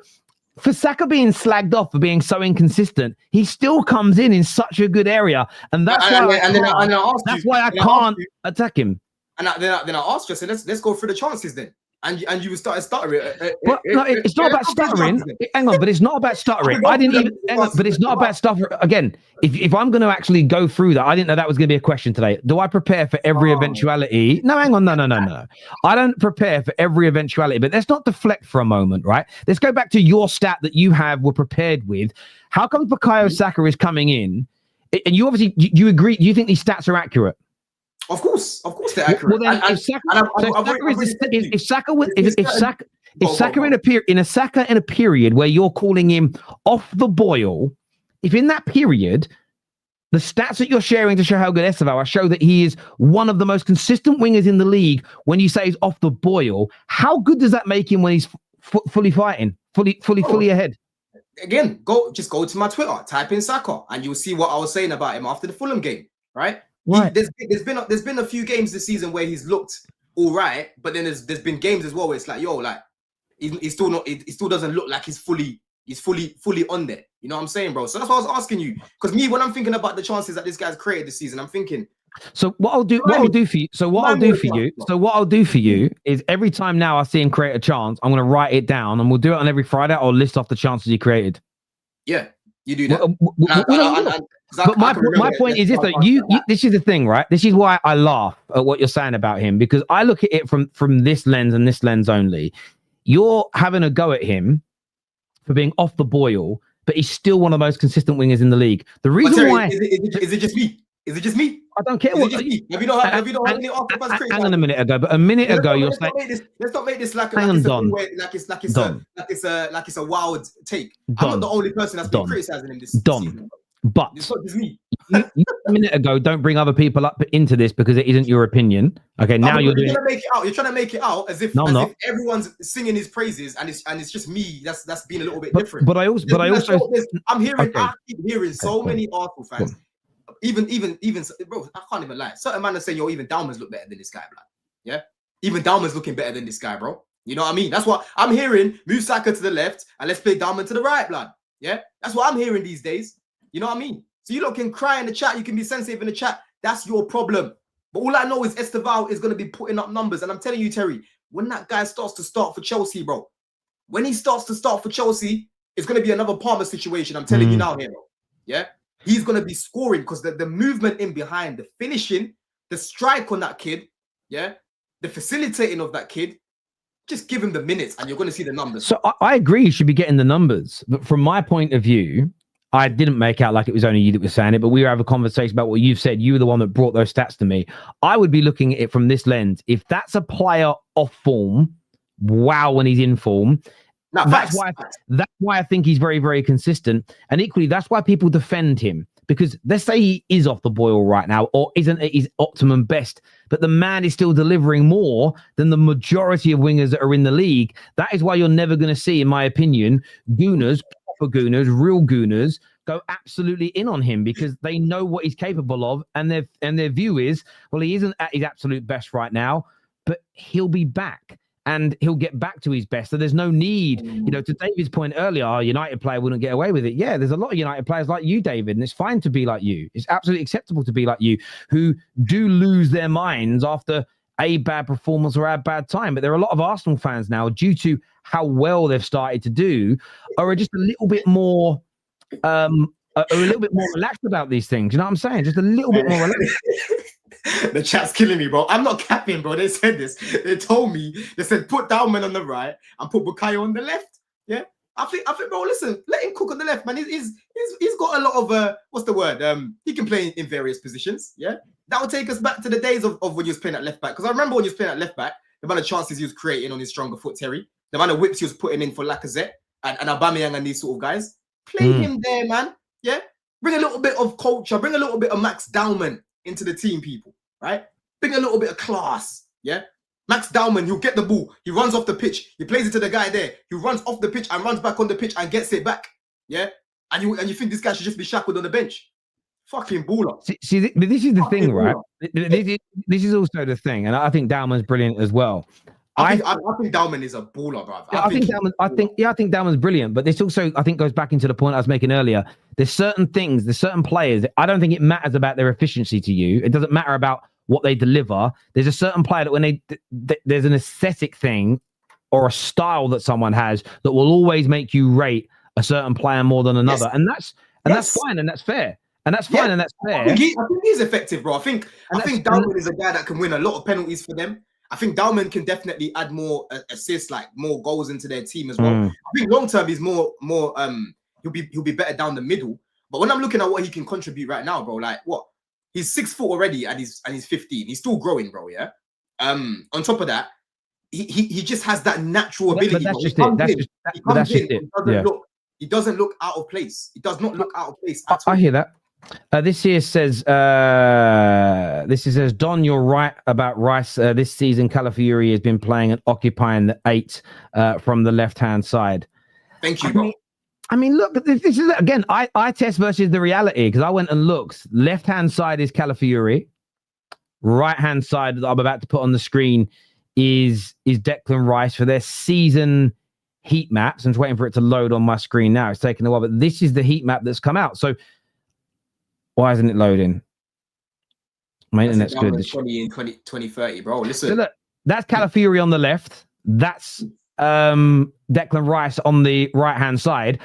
for Saka being slagged off for being so inconsistent, he still comes in such a good area. And that's why I can't attack him. And then I asked you, so let's go through the chances then. And you started stuttering. But no, it's not about stuttering. Hang on, but it's not about stuttering. I didn't even. Hang on, but it's not about stuttering. Again, if I'm going to actually go through that, I didn't know that was going to be a question today. Do I prepare for every eventuality? No, hang on, no. I don't prepare for every eventuality. But let's not deflect for a moment, right? Let's go back to your stat that you were prepared with. How come Bukayo Saka is coming in? And you obviously you agree. You think these stats are accurate? Of course, they're accurate. Well, then, if Saka in a period where you're calling him off the boil, if in that period the stats that you're sharing to show how good Estevão show that he is one of the most consistent wingers in the league, when you say he's off the boil, how good does that make him when he's fully fighting, fully ahead? Again, go to my Twitter, type in Saka, and you'll see what I was saying about him after the Fulham game, right? Right. There's been a few games this season where he's looked all right, but then there's been games as well where it's like, he still doesn't look like he's fully on there. You know what I'm saying, bro? So that's what I was asking you. Because when I'm thinking about the chances that this guy's created this season, I'm thinking. So what I'll do for you is every time now I see him create a chance, I'm going to write it down, and we'll do it on every Friday. I'll list off the chances he created. Yeah, you do that. But my point is this, that this is the thing, right? This is why I laugh at what you're saying about him, because I look at it from this lens and this lens only. You're having a go at him for being off the boil, but he's still one of the most consistent wingers in the league. The reason why is it just me? Is it just me? I don't care. Have you not had any after hang on a minute ago, but a minute ago you're saying. Let's not make this like it's a wild take. I'm not the only person that's been criticizing him this season. But it's not just me. A minute ago, don't bring other people up into this because it isn't your opinion. Okay, now you're doing. You're trying to make it out as if everyone's singing his praises and it's just me that's been a little bit different. But I also I'm hearing I keep hearing so many Arsenal fans. Even bro, I can't even lie. Certain man are saying, yo, even Dalman's look better than this guy, blood. Yeah, even Dalman's looking better than this guy, bro. You know what I mean? That's what I'm hearing. Move Saka to the left and let's play Dalman to the right, blood. Yeah, that's what I'm hearing these days. You know what I mean? So you lot can cry in the chat. You can be sensitive in the chat. That's your problem. But all I know is Estevão is going to be putting up numbers. And I'm telling you, Terry, when that guy starts to start for Chelsea, bro, when he starts to start for Chelsea, it's going to be another Palmer situation. I'm telling you now here, bro. Yeah. He's going to be scoring because the movement in behind, the finishing, the strike on that kid, yeah, the facilitating of that kid, just give him the minutes and you're going to see the numbers. So I agree he should be getting the numbers. But from my point of view, I didn't make out like it was only you that was saying it, but we were having a conversation about what you've said. You were the one that brought those stats to me. I would be looking at it from this lens. If that's a player off form, wow, when he's in form, that's why I think he's very, very consistent. And equally, that's why people defend him. Because let's say he is off the boil right now or isn't at his optimum best, but the man is still delivering more than the majority of wingers that are in the league. That is why you're never going to see, in my opinion, gooners, proper gooners, real gooners, go absolutely in on him because they know what he's capable of. And their view is, well, he isn't at his absolute best right now, but he'll be back. And he'll get back to his best. So there's no need, to David's point earlier, a United player wouldn't get away with it. Yeah, there's a lot of United players like you, David, and it's fine to be like you. It's absolutely acceptable to be like you, who do lose their minds after a bad performance or a bad time. But there are a lot of Arsenal fans now, due to how well they've started to do, are just a little bit more, relaxed about these things. You know what I'm saying? Just a little bit more relaxed. The chat's killing me, bro. I'm not capping, bro. They said this. They told me. They said put Dalman on the right and put Bukayo on the left. Yeah, I think, bro. Listen, let him cook on the left, man. He's got a lot of what's the word? He can play in various positions. Yeah, that will take us back to the days of when he was playing at left back. Because I remember when he was playing at left back, the amount of chances he was creating on his stronger foot, Terry. The amount of whips he was putting in for Lacazette and Aubameyang and these sort of guys. Play him there, man. Yeah, bring a little bit of culture. Bring a little bit of Max Dalman into the team, people. Right? Bring a little bit of class. Yeah. Max Dalman, he'll get the ball. He runs off the pitch. He plays it to the guy there. He runs off the pitch and runs back on the pitch and gets it back. Yeah. And you think this guy should just be shackled on the bench? Fucking baller. See, but this is the thing, right? This is also the thing, and I think Dalman's brilliant as well. I think Dalman is a baller, bro. I think Dalman's brilliant, but this also, I think, goes back into the point I was making earlier. There's certain players. I don't think it matters about their efficiency to you. It doesn't matter about what they deliver. There's a certain player that when there's an aesthetic thing or a style that someone has that will always make you rate a certain player more than another, and that's fine and that's fair. And that's fine and that's fair. I think he's effective, bro. I think Dalman is a guy that can win a lot of penalties for them. I think Dalman can definitely add more assists, like more goals into their team as well. I think long term he's more he'll be better down the middle. But when I'm looking at what he can contribute right now, bro, like what? He's 6 foot already and he's 15. He's still growing, bro. Yeah. On top of that, he just has that natural ability. But that's just it. He doesn't look out of place. He does not look out of place at all. I hear that. This here says, Don, you're right about Rice. This season, Calafiori has been playing and occupying the 8 from the left-hand side. Thank you, bro. I mean, look, this is, again, I test versus the reality, because I went and looked. Left-hand side is Calafiori. Right-hand side that I'm about to put on the screen is Declan Rice for their season heat maps. I'm just waiting for it to load on my screen now. It's taking a while, but this is the heat map that's come out. So why isn't it loading? My internet's good. 2030, bro. Listen. So look, that's Calafiori on the left. That's Declan Rice on the right-hand side.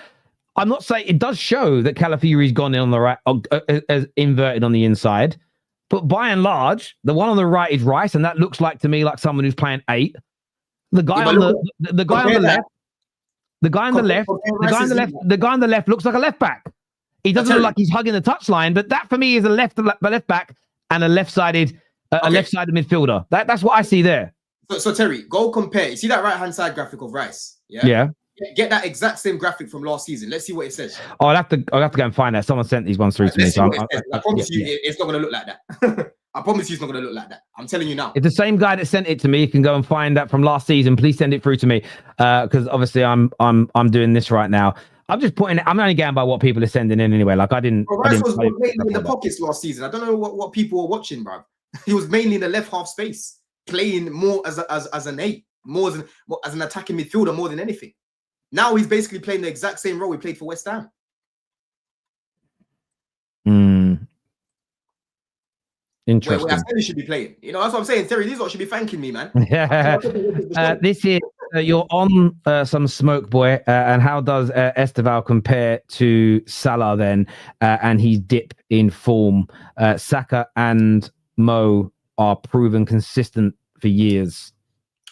I'm not saying it does show that Calafiori's gone in on the right, as inverted on the inside. But by and large, the one on the right is Rice, and that looks like to me like someone who's playing 8. The guy on the guy on the left, the guy on the left looks like a left back. He doesn't look like he's hugging the touchline, but that for me is a left back and a left-sided midfielder. That's what I see there. So Terry, go compare. You see that right-hand side graphic of Rice? Yeah. Get that exact same graphic from last season. Let's see what it says. Oh, I'll have to go and find that. Someone sent these ones through to me. So I promise you, it's not going to look like that. I promise you, it's not going to look like that. I'm telling you now. If the same guy that sent it to me can go and find that from last season, please send it through to me, because obviously I'm doing this right now. I'm just putting it. I'm only going by what people are sending in anyway. Like Rice was mainly in the pockets last season. I don't know what people were watching, bro. He was mainly in the left half space, playing more as an 8, more as an attacking midfielder more than anything. Now he's basically playing the exact same role he played for West Ham. Interesting. Where I said he should be playing. You know, that's what I'm saying. Terry, these lot should be thanking me, man. This is you're on some smoke, boy. And how does Estevão compare to Salah then? And his dip in form. Saka and Mo are proven consistent for years.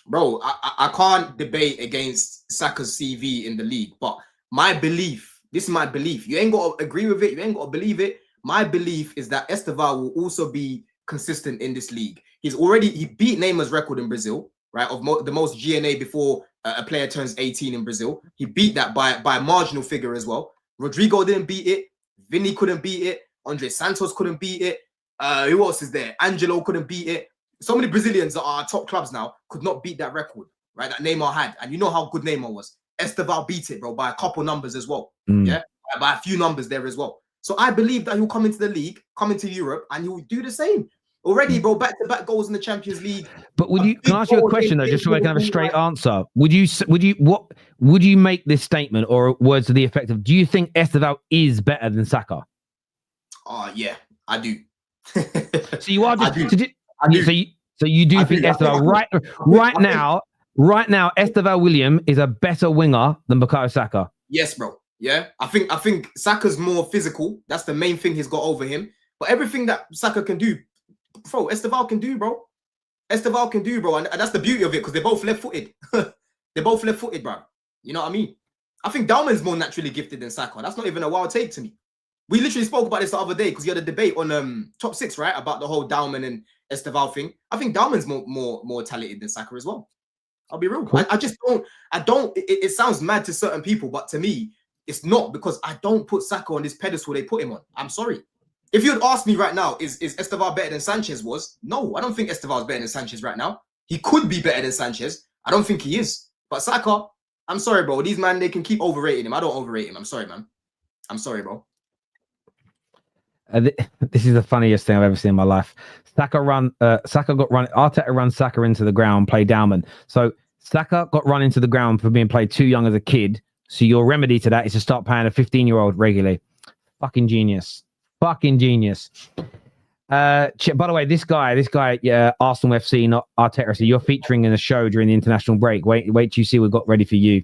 Bro, I can't debate against Saka's CV in the league, but my belief This is my belief. You ain't got to agree with it. You ain't got to believe it. My belief is that Estevão will also be consistent in this league. He beat Neymar's record in Brazil, right? Of the most GNA before a player turns 18 in Brazil. He beat that by a marginal figure as well. Rodrigo didn't beat it. Vinny couldn't beat it. Andre Santos couldn't beat it. Who else is there? Angelo couldn't beat it. So many Brazilians that are top clubs now could not beat that record, right? That Neymar had. And you know how good Neymar was. Estevão beat it, bro, by a couple numbers as well. Yeah, by a few numbers there as well. So I believe that he'll come into the league, come into Europe, and he'll do the same. Already, bro, back-to-back goals in the Champions League. But can I ask you a question though, just so I can have a straight answer? Would you make this statement or words to the effect of, do you think Estevão is better than Saka? Yeah, I do. So you are just I do. So you do think Estevão right now, Estevão William is a better winger than Bukayo Saka? Yes, bro. Yeah, I think Saka's more physical. That's the main thing he's got over him. But everything that Saka can do, bro, Estevão can do, bro. Estevão can do, bro. And that's the beauty of it, because they're both left-footed. They're both left-footed, bro. You know what I mean? I think Dalman's more naturally gifted than Saka. That's not even a wild take to me. We literally spoke about this the other day because you had a debate on top 6, right? About the whole Dalman and Estevão thing. I think Dalman's more talented than Saka as well. I'll be real. Cool. It sounds mad to certain people, but to me, it's not, because I don't put Saka on this pedestal they put him on. I'm sorry. If you'd ask me right now, is Estevão better than Sanchez was? No, I don't think Estevão is better than Sanchez right now. He could be better than Sanchez. I don't think he is. But Saka, I'm sorry, bro. These man, they can keep overrating him. I don't overrate him. I'm sorry, man. I'm sorry, bro. This is the funniest thing I've ever seen in my life. Saka got run. Arteta ran Saka into the ground, played Dalman. So Saka got run into the ground for being played too young as a kid. So your remedy to that is to start paying a 15-year-old regularly. Fucking genius. Fucking genius. By the way, this guy, Arsenal FC, not Arteta FC, you're featuring in a show during the international break. Wait till you see what we've got ready for you.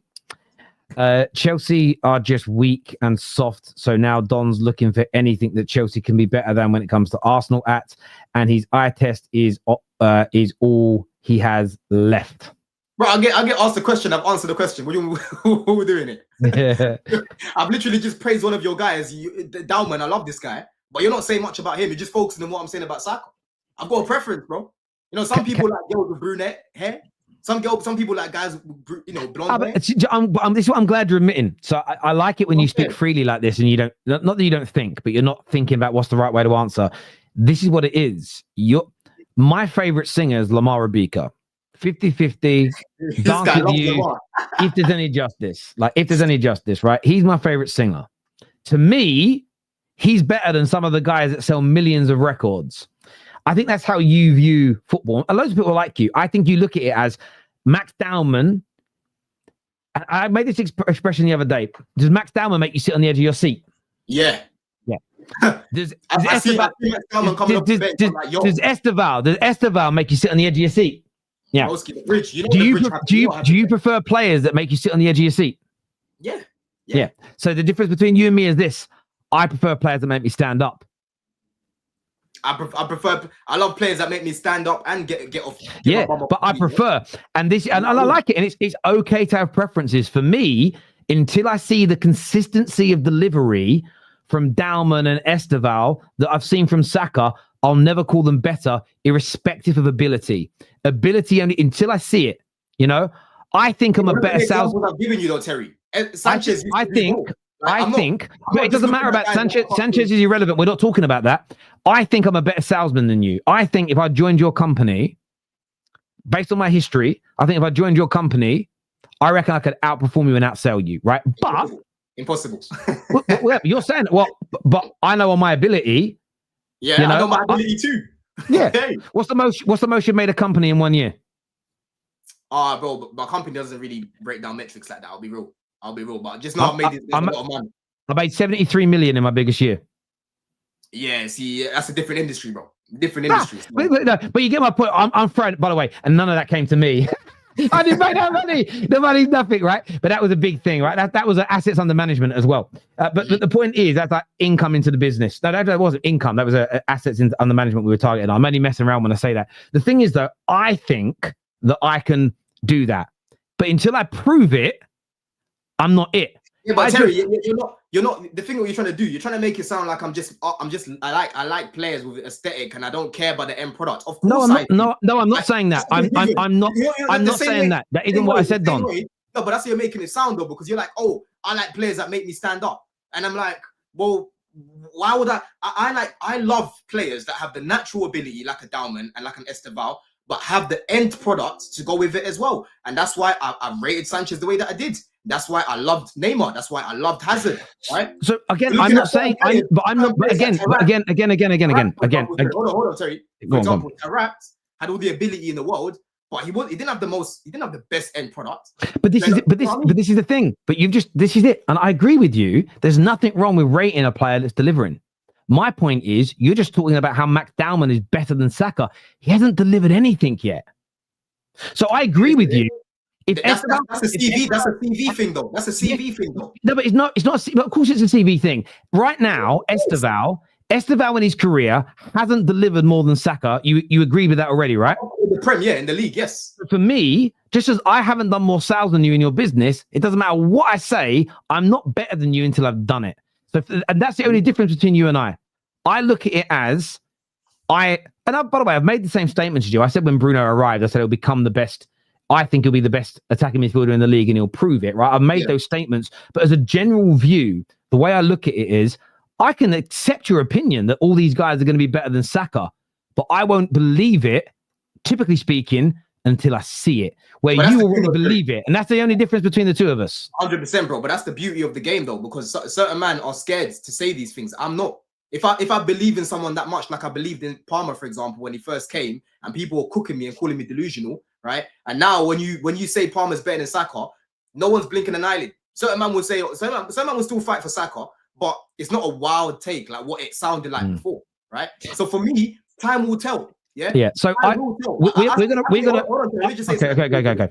Chelsea are just weak and soft, so now Don's looking for anything that Chelsea can be better than when it comes to Arsenal and his eye test is all he has left. Bro, I get asked the question. I've answered the question. What are we doing it? Yeah. I've literally just praised one of your guys, Dalman. I love this guy, but you're not saying much about him. You're just focusing on what I'm saying about Saka. I've got a preference, bro. You know, some people like girls with brunette hair. Some people like guys with, blonde hair. This is what I'm glad you're admitting. So I like it when you speak freely like this, and you don't, not that you don't think, but you're not thinking about what's the right way to answer. This is what it is. My favorite singer is Lamar Abika. 50-50, dance with you, if there's any justice, right? He's my favorite singer. To me, he's better than some of the guys that sell millions of records. I think that's how you view football. And loads of people like you. I think you look at it as Max Dalman. I made this expression the other day. Does Max Dalman make you sit on the edge of your seat? Yeah. Does Estevão make you sit on the edge of your seat? Yeah. Do you prefer players that make you sit on the edge of your seat? Yeah. So the difference between you and me is this: I prefer players that make me stand up. I love players that make me stand up and get off. Yeah, but I prefer, and I like it, and it's okay to have preferences. For me, until I see the consistency of delivery from Dalman and Estevão that I've seen from Saka, I'll never call them better, irrespective of ability. Ability only until I see it. You know, I think I'm a better salesman. I'm giving you though, Terry. Sanchez. I think, but it doesn't matter about Sanchez. Sanchez is irrelevant. We're not talking about that. I think I'm a better salesman than you. I think if I joined your company, based on my history, I think if I joined your company, I reckon I could outperform you and outsell you, right? But impossible. well, you're saying, but I know on my ability. Yeah, I know my ability too. Yeah. Okay. What's the most you've made a company in 1 year? Bro, but my company doesn't really break down metrics like that. I'll be real. But just now I made a lot of money. I made 73 million in my biggest year. Yeah, see, that's a different industry, bro. Different industry. But you get my point. I'm friend, by the way, and none of that came to me. I didn't make that money. The money's nothing, right? But that was a big thing, right? That was assets under management as well. But the point is that's like income into the business. No, that wasn't income. That was assets under management we were targeting. I'm only messing around when I say that. The thing is, though, I think that I can do that. But until I prove it, I'm not it. Yeah, but Terry, you're not. The thing what you're trying to do, you're trying to make it sound like I like players with aesthetic, and I don't care about the end product. Of course, I'm not saying that. I'm not saying that. That isn't what I said, Don. No, but that's how you're making it sound though, because you're like, oh, I like players that make me stand up, and I'm like, well, why would I love players that have the natural ability, like a Dauman and like an Estevão, but have the end product to go with it as well, and that's why I rated Sanchez the way that I did. That's why I loved Neymar. That's why I loved Hazard. Right. So again, I'm not saying. Again. Hold on, Terry. For example, Tarat had all the ability in the world, but he didn't have the best end product. But this is the thing. But this is it, and I agree with you. There's nothing wrong with rating a player that's delivering. My point is, you're just talking about how Max Dauman is better than Saka. He hasn't delivered anything yet. So I agree with you. That's a CV thing, though. That's a CV thing, though. No, but it's not. But of course, it's a CV thing. Right now, Estevão in his career hasn't delivered more than Saka. You agree with that already, right? In the Prem, in the league, yes. For me, just as I haven't done more sales than you in your business, it doesn't matter what I say. I'm not better than you until I've done it. So, and that's the only difference between you and I. I look at it as by the way, I've made the same statement as you. I said when Bruno arrived, I said he'll become the best. I think he'll be the best attacking midfielder in the league and he'll prove it, right? I've made those statements, but as a general view, the way I look at it is I can accept your opinion that all these guys are going to be better than Saka, but I won't believe it, typically speaking, until I see it, where you already believe it. And that's the only difference between the two of us. 100%, bro. But that's the beauty of the game, though, because certain men are scared to say these things. I'm not. If I believe in someone that much, like I believed in Palmer, for example, when he first came, and people were cooking me and calling me delusional, right? And now when you say Palmer's better than Saka, no one's blinking an eyelid. Certain man will say, certain man will still fight for Saka, but it's not a wild take like what it sounded like before, right? So for me, time will tell. Yeah. Yeah. So we're gonna. Let me just say go.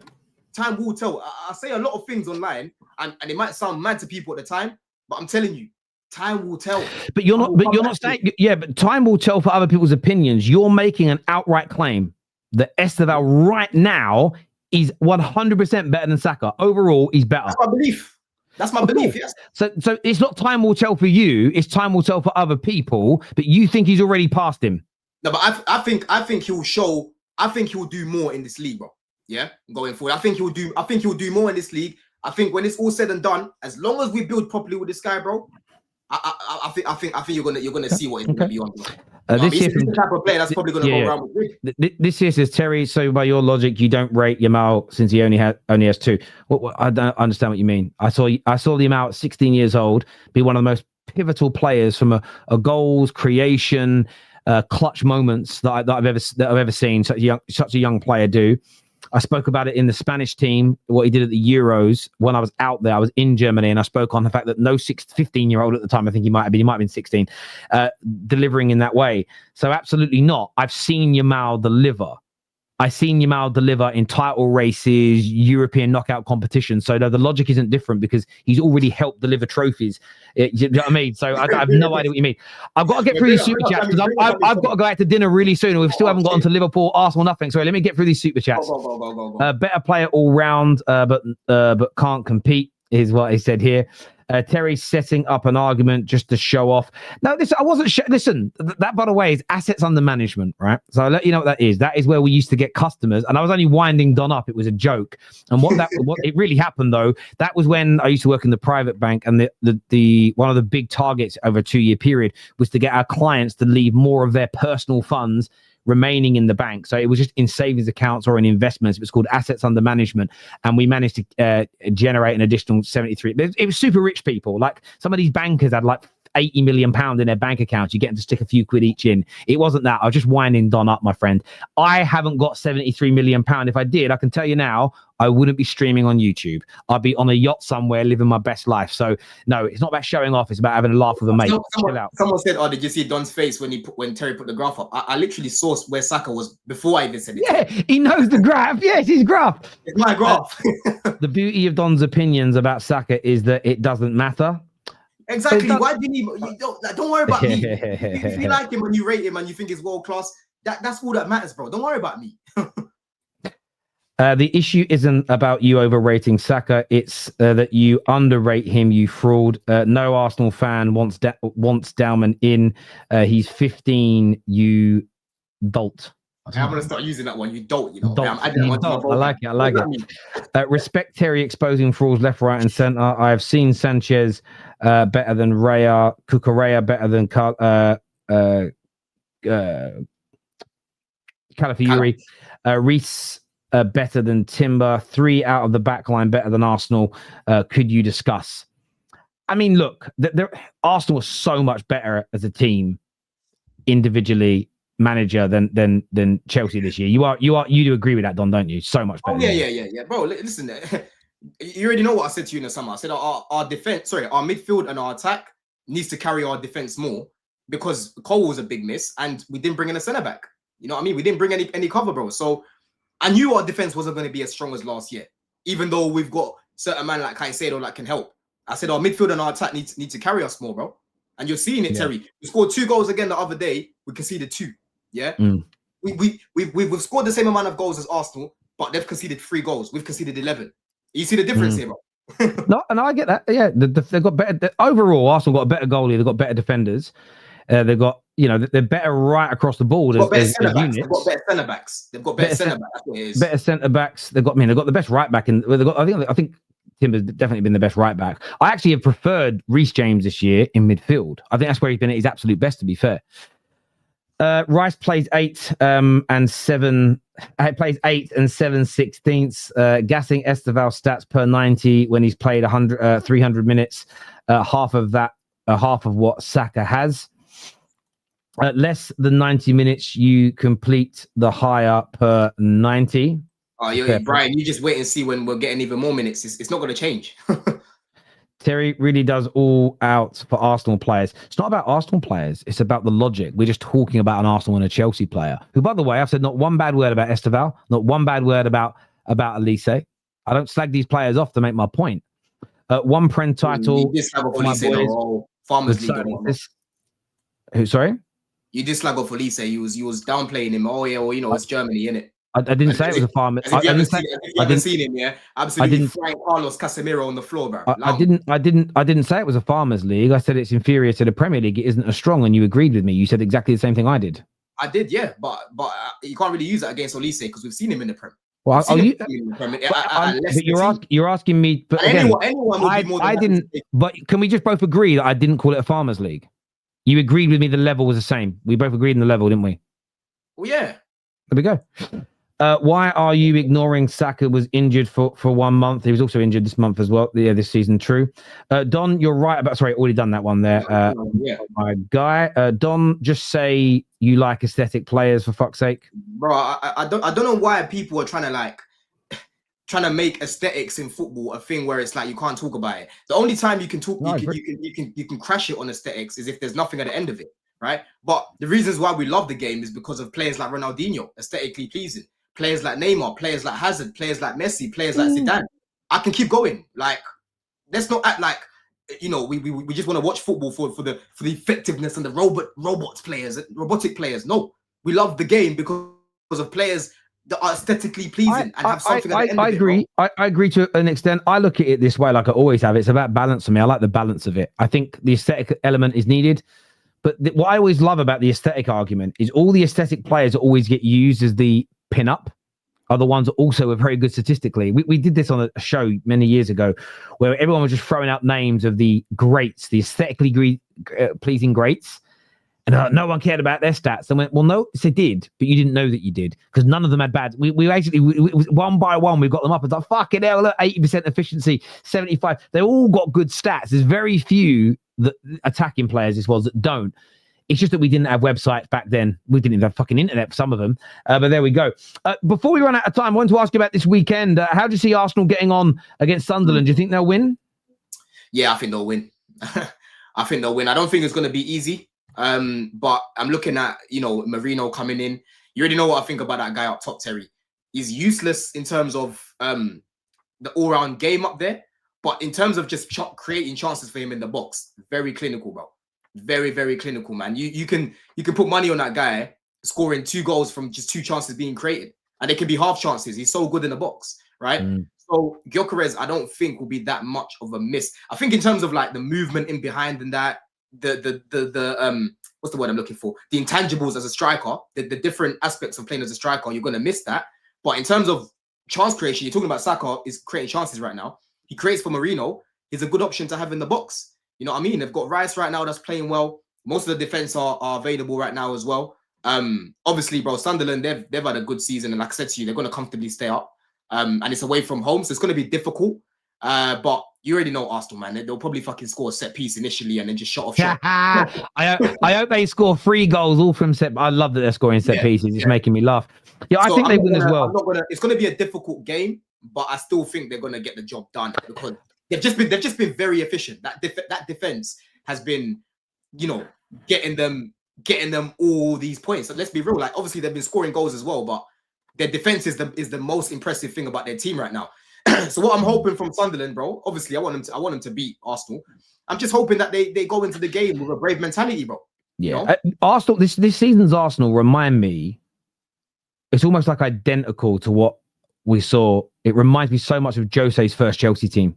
Time will tell. I say a lot of things online, and it might sound mad to people at the time, but I'm telling you, time will tell. But you're not saying. Yeah, but time will tell for other people's opinions. You're making an outright claim that Estevão right now is 100% better than Saka. Overall, he's better. That's my belief. That's my belief. Yes. So it's not time will tell for you. It's time will tell for other people. But you think he's already passed him. No, but I think he'll show. I think he'll do more in this league, bro. Yeah, going forward, I think he'll do more in this league. I think when it's all said and done, as long as we build properly with this guy, bro, I think you're gonna see what he's gonna be on. This is the type of player that's probably gonna go around with. This here says Terry. So by your logic, you don't rate Yamal since he only has two. What I don't understand what you mean. I saw Yamal at 16 years old be one of the most pivotal players from a goals creation. Clutch moments that I've ever seen such a young player do. I spoke about it in the Spanish team, what he did at the Euros when I was out there. I was in Germany, and I spoke on the fact that no 15-year-old at the time, I think he might have been 16, delivering in that way. So absolutely not. I've seen Yamal deliver. I've seen Yamal deliver in title races, European knockout competitions. So the logic isn't different because he's already helped deliver trophies. You know what I mean? So I have no idea what you mean. I've got to get through these super chats because I've got to go out to dinner really soon. We still haven't gotten to Liverpool, Arsenal, nothing. So let me get through these super chats. Go. Better player all round, but can't compete is what he said here. Terry's setting up an argument just to show off. No, I wasn't. Listen, that by the way is assets under management, right? So I'll let you know what that is. That is where we used to get customers, and I was only winding Don up. It was a joke, and what it really happened though. That was when I used to work in the private bank, and the one of the big targets over a 2-year period was to get our clients to leave more of their personal funds remaining in the bank. So it was just in savings accounts or in investments. It was called assets under management. And we managed to generate an additional 73. It was super rich people. Like some of these bankers had like 80 million pounds in their bank accounts. You get them to stick a few quid each in. It wasn't that. I was just winding Don up, my friend. I haven't got 73 million pounds. If I did, I can tell you now, I wouldn't be streaming on YouTube. I'd be on a yacht somewhere living my best life. So no, it's not about showing off. It's about having a laugh with a mate. Someone said, "Oh, did you see Don's face when Terry put the graph up?" I literally saw where Saka was before I even said it. Yeah, he knows the graph. Yes, his graph. It's my graph. The beauty of Don's opinions about Saka is that it doesn't matter. Exactly. Why do you need? Don't worry about me. If you like him and you rate him and you think he's world class, that's all that matters, bro. Don't worry about me. The issue isn't about you overrating Saka. It's that you underrate him, you fraud. No Arsenal fan wants Dalman in. He's 15, you dolt. I'm going to start using that one. You don't, you know. Dolt. I'm adding You that one to my dolt. I like it. Respect Terry exposing frauds left, right, and centre. I have seen Sanchez better than Raya, Cucurella better than Calafiori, Reece better than Timber, 3 out of the back line better than Arsenal. Could you discuss? I mean, look, Arsenal was so much better as a team, individually, manager than Chelsea this year. You do agree with that, Don, don't you? So much better. Oh yeah, bro. Listen, you already know what I said to you in the summer. I said our defense, our midfield and our attack needs to carry our defense more because Cole was a big miss and we didn't bring in a centre back. You know what I mean? We didn't bring any cover, bro. So I knew our defense wasn't going to be as strong as last year, even though we've got certain man like Caicedo that can help. I said our midfield and our attack need to carry us more, bro. And you're seeing it, Terry. We scored 2 goals again the other day. We conceded 2. Yeah, we've scored the same amount of goals as Arsenal, but they've conceded 3 goals. We've conceded 11. You see the difference here, bro? No, and I get that. Yeah, they've got better. Overall, Arsenal got a better goalie. They've got better defenders. They've got, they're better right across the board. They've got better centre backs. They've got better centre backs. That's what it is. Better centre backs. They've got the best right back. And I think Timber's definitely been the best right back. I actually have preferred Reece James this year in midfield. I think that's where he's been at his absolute best, to be fair. Rice plays 8 and 7. Plays 8 and 7/16. Gassing Estevão stats per 90 when he's played 300 minutes. Half of what Saka has. Less than 90 minutes, you complete the higher per 90. Oh, Brian, you just wait and see when we're getting even more minutes. It's not going to change. Terry really does all out for Arsenal players. It's not about Arsenal players. It's about the logic. We're just talking about an Arsenal and a Chelsea player who, by the way, I've said not one bad word about Estevão, not one bad word about Elise. I don't slag these players off to make my point. 1 Prem title. You slag off Elise, Farmers League. Who, sorry? You did slag off Elise. You was downplaying him. Oh, yeah, well, it's Germany, innit? I didn't say it was a farmer. I haven't seen him, yeah. Absolutely frying Carlos Casemiro on the floor, bro. I didn't say it was a farmers league. I said it's inferior to the Premier League. It isn't as strong, and you agreed with me. You said exactly the same thing I did. I did, yeah, but you can't really use that against Olise because we've seen him in the Prem. Well, you're asking me. But again, anyone would be more than I didn't. But can we just both agree that I didn't call it a farmers league? You agreed with me. The level was the same. We both agreed on the level, didn't we? Well, yeah. There we go. Why are you ignoring Saka was injured for 1 month? He was also injured this month as well. Yeah, this season, true. Don, you're right about... Sorry, already done that one there. My guy. Don, just say you like aesthetic players, for fuck's sake. Bro, I don't know why people are trying to make aesthetics in football a thing where it's like you can't talk about it. The only time you can talk, you can crash it on aesthetics is if there's nothing at the end of it, right? But the reasons why we love the game is because of players like Ronaldinho, aesthetically pleasing. Players like Neymar, players like Hazard, players like Messi, players like Zidane. I can keep going. Like, let's not act like we just want to watch football for the effectiveness and the robotic players. No, we love the game because of players that are aesthetically pleasing and have something at the end of it. Agree. I agree to an extent. I look at it this way, like I always have. It's about balance for me. I like the balance of it. I think the aesthetic element is needed. But what I always love about the aesthetic argument is all the aesthetic players that always get used as the pin-up are the ones that also are very good statistically. We did this on a show many years ago where everyone was just throwing out names of the greats, the aesthetically pleasing greats, and no one cared about their stats. And went, well, no, they did, but you didn't know that you did because none of them had bad. We actually, one by one, we got them up. It's like, fucking hell, look, 80% efficiency, 75. They all got good stats. There's very few that attacking players that don't. It's just that we didn't have websites back then. We didn't even have fucking internet for some of them. But there we go. Before we run out of time, I want to ask you about this weekend. How do you see Arsenal getting on against Sunderland? Do you think they'll win? Yeah, I think they'll win. I think they'll win. I don't think it's going to be easy. But I'm looking at, Marino coming in. You already know what I think about that guy up top, Terry. He's useless in terms of the all-round game up there. But in terms of just creating chances for him in the box, very clinical, bro. Very, very clinical, man. You can put money on that guy scoring 2 goals from just 2 chances being created. and they can be half chances. He's so good in the box, right? So Gyökeres, I don't think will be that much of a miss. I think in terms of like the movement in behind and that, the what's the word I'm looking for? The intangibles as a striker, the different aspects of playing as a striker, you're going to miss that. But in terms of chance creation, you're talking about Saka is creating chances right now. He creates for Marino. He's a good option to have in the box. You know what I mean? They've got Rice right now that's playing well. Most of the defense are available right now as well. Obviously, bro, Sunderland, they've had a good season. And like I said to you, they're going to comfortably stay up. And it's away from home. So it's going to be difficult. But you already know Arsenal, man. They'll probably fucking score a set piece initially and then just shut off shot. I hope they score 3 goals all from set. I love that they're scoring set pieces. It's making me laugh. Yeah, so I think they win as well. It's going to be a difficult game, but I still think they're going to get the job done because they've just been very efficient. That defense has been, you know, getting them all these points. So let's be real. Like obviously they've been scoring goals as well, but their defense is the most impressive thing about their team right now. So what I'm hoping from Sunderland, bro, obviously I want them to beat Arsenal. I'm just hoping that they go into the game with a brave mentality, bro. Yeah. You know? Arsenal, this season's Arsenal remind me, it's almost like identical to what we saw. It reminds me so much of Jose's first Chelsea team.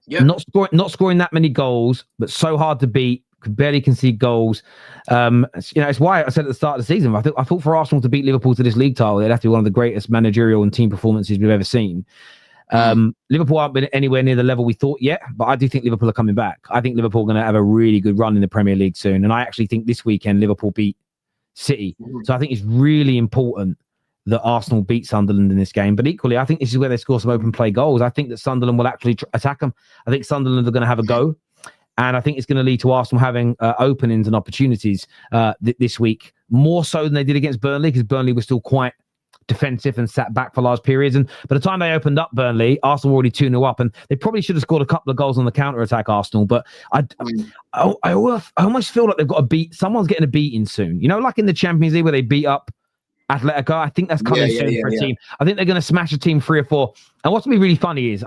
Yeah. Not scoring that many goals, but so hard to beat, could barely concede goals. You know, it's why I said at the start of the season, I thought for Arsenal to beat Liverpool to this league title, it'd have to be one of the greatest managerial and team performances we've ever seen. Liverpool haven't been anywhere near the level we thought yet, but I do think Liverpool are coming back. I think Liverpool are going to have a really good run in the Premier League soon. And I actually think this weekend Liverpool beat City. So I think it's really important that Arsenal beat Sunderland in this game. But equally, I think this is where they score some open play goals. I think that Sunderland will actually attack them. I think Sunderland are going to have a go. And I think it's going to lead to Arsenal having openings and opportunities this week, more so than they did against Burnley, because Burnley was still quite defensive and sat back for large periods. And by the time they opened up Burnley, Arsenal were already 2-0 up, and they probably should have scored a couple of goals on the counter-attack, Arsenal. But I almost feel like they've got to beat, someone's getting a beating soon. You know, like in the Champions League where they beat up Atletico, I think that's coming soon for a team. I think they're going to smash a team 3 or 4. And what's going to be really funny is,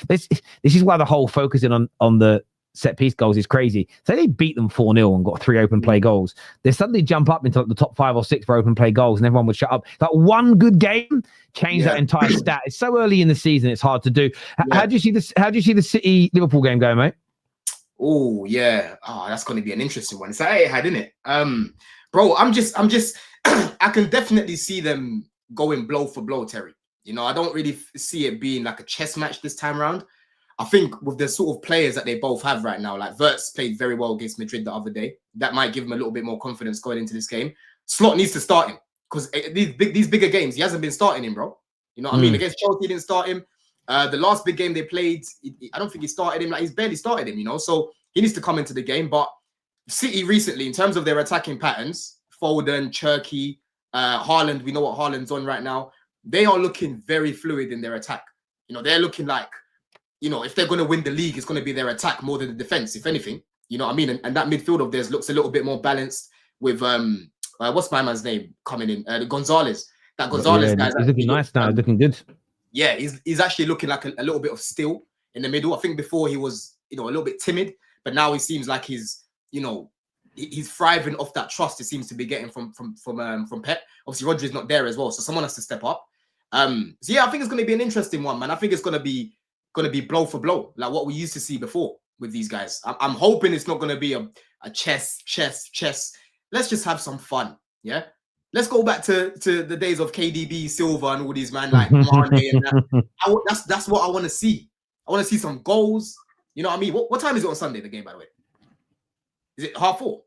this is why the whole focusing on the set piece goals is crazy. So they beat them 4-0 and got 3 open play goals. They suddenly jump up into like the top 5 or 6 for open play goals, and everyone would shut up. Like one good game changed that entire stat. It's so early in the season; it's hard to do. How do you see this? How do you see the City Liverpool game going, mate? Oh yeah, that's going to be an interesting one. It's like it had, isn't it? Bro, I'm just I can definitely see them going blow for blow, Terry. You know, I don't really see it being like a chess match this time around. I think with the sort of players that they both have right now, like Wirtz played very well against Madrid the other day. That might give him a little bit more confidence going into this game. Slot needs to start him because these bigger games, he hasn't been starting him, bro. You know what I mean? Against Chelsea, he didn't start him. The last big game they played, I don't think he started him. Like he's barely started him, you know? So he needs to come into the game. But City recently, in terms of their attacking patterns, Foden, Cherky, Haaland, we know what Haaland's on right now. They are looking very fluid in their attack. You know, they're looking like, you know, if they're going to win the league, it's going to be their attack more than the defense, if anything. You know what I mean? And that midfield of theirs looks a little bit more balanced with, what's my man's name coming in? Gonzalez. That Gonzalez guy. He's looking nice now. He's looking good. Yeah, he's actually looking like a little bit of steel in the middle. I think before he was, you know, a little bit timid, but now he seems like he's, you know, he's thriving off that trust he seems to be getting from Pep. Obviously, Rodri's not there as well, so someone has to step up. So yeah, I think it's going to be an interesting one, man. I think it's going to be blow for blow, like what we used to see before with these guys. I'm hoping it's not going to be a chess. Let's just have some fun, yeah? Let's go back to the days of KDB, Silva, and all these man like Mane and that. That's what I want to see. I want to see some goals. You know what I mean? What time is it on Sunday, the game, by the way? Is it 4:30?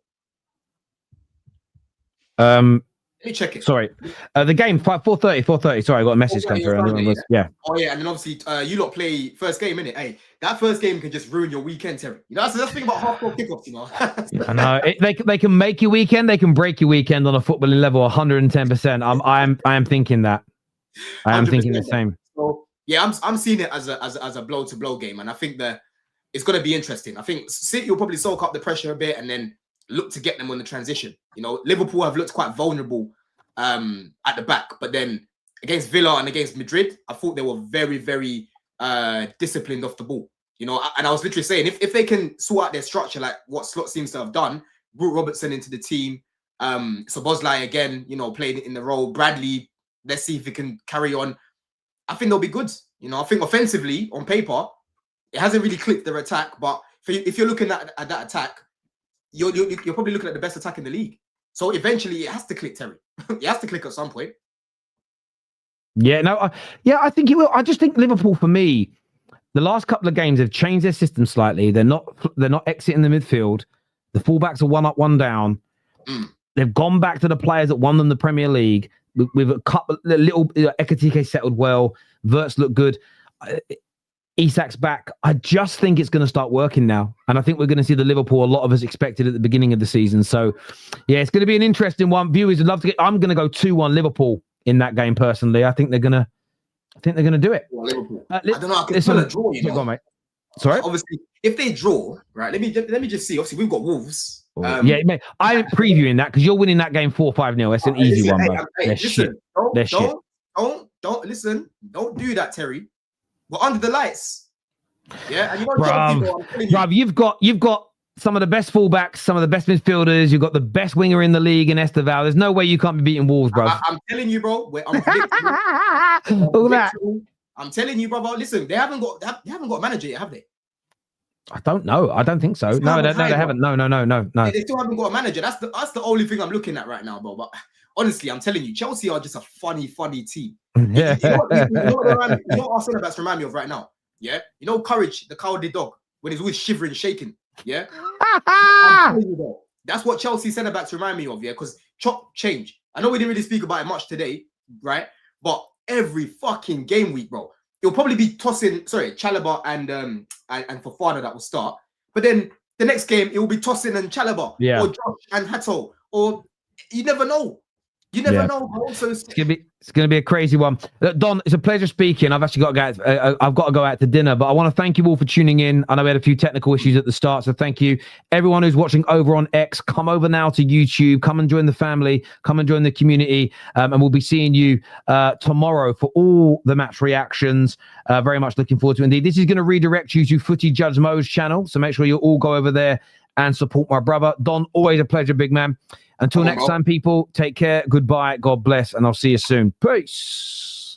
Let me check it. Sorry. The game, 4:30. Sorry, I got a message come through. Yeah. Oh, yeah. And then obviously, you lot play first game, innit? Hey, that first game can just ruin your weekend, Terry. You know, that's the thing about half-court kickoffs, you know? I know. They can make your weekend. They can break your weekend on a footballing level 110%. I am thinking that. I am thinking the same. So, yeah, I'm seeing it as a blow-to-blow game. And I think that it's going to be interesting. I think City will probably soak up the pressure a bit and then look to get them on the transition. You know, Liverpool have looked quite vulnerable at the back, but then against Villa and against Madrid, I thought they were very, very disciplined off the ball. You know, and I was literally saying if they can sort out their structure like what Slot seems to have done, brought Robertson into the team, so Bosley again, you know, played in the role. Bradley Let's see if it can carry on. I think they'll be good. You know, I think offensively, on paper, it hasn't really clicked their attack. But if you're looking at that attack, you're probably looking at the best attack in the league. So eventually, it has to click, Terry. It has to click at some point. Yeah, no, I think it will. I just think Liverpool, for me, the last couple of games have changed their system slightly. They're not exiting the midfield. The fullbacks are one up, one down. They've gone back to the players that won them the Premier League. With a couple little Ekitike settled well. Wirtz looked good. Isak's back. I just think it's going to start working now. And I think we're going to see the Liverpool a lot of us expected at the beginning of the season. So, yeah, it's going to be an interesting one. Viewers would love to get... I'm going to go 2-1 Liverpool in that game, personally. I think they're going to do it. Liverpool. I don't know. I can smell a draw, you know. Go on, mate. Sorry? Obviously, if they draw, right, let me just see. Obviously, we've got Wolves. Yeah, mate, I'm previewing that because you're winning that game 4-5-0. That's an easy one, bro. They're shit. Don't do that, Terry. We're under the lights. Yeah, and you know, bruv, you've got some of the best fullbacks, some of the best midfielders. You've got the best winger in the league in Estevão. There's no way you can't be beating Wolves, bro. I'm telling you, bro. I'm telling you, brother. Listen, they haven't got a manager yet, have they? I don't know. I don't think so. No, they haven't. No. They still haven't got a manager. That's the only thing I'm looking at right now, bro. But honestly, I'm telling you, Chelsea are just a funny team. Yeah. You know what our centre backs remind me of right now? Yeah. You know, Courage, the cowardly dog, when he's always shivering, shaking. Yeah. I'm telling you, bro, that's what Chelsea centre backs remind me of. Yeah, because chop change. I know we didn't really speak about it much today, right? But every fucking game week, bro, it'll probably be tossing, Chalobah and Fofana that will start. But then the next game, it will be tossing and Chalobah or Josh and Hato. Or you never know. You never know, bro. So it's gonna be a crazy one. Don, it's a pleasure speaking. I've actually got to go out to dinner, but I want to thank you all for tuning in. I know we had a few technical issues at the start, so thank you. Everyone who's watching over on X, come over now to YouTube. Come and join the family. Come and join the community, and we'll be seeing you tomorrow for all the match reactions. Very much looking forward to it indeed. This is going to redirect you to Footy Judge Mo's channel, so make sure you all go over there and support my brother. Don, always a pleasure, big man. Until next time, people, take care. Goodbye. God bless. And I'll see you soon. Peace.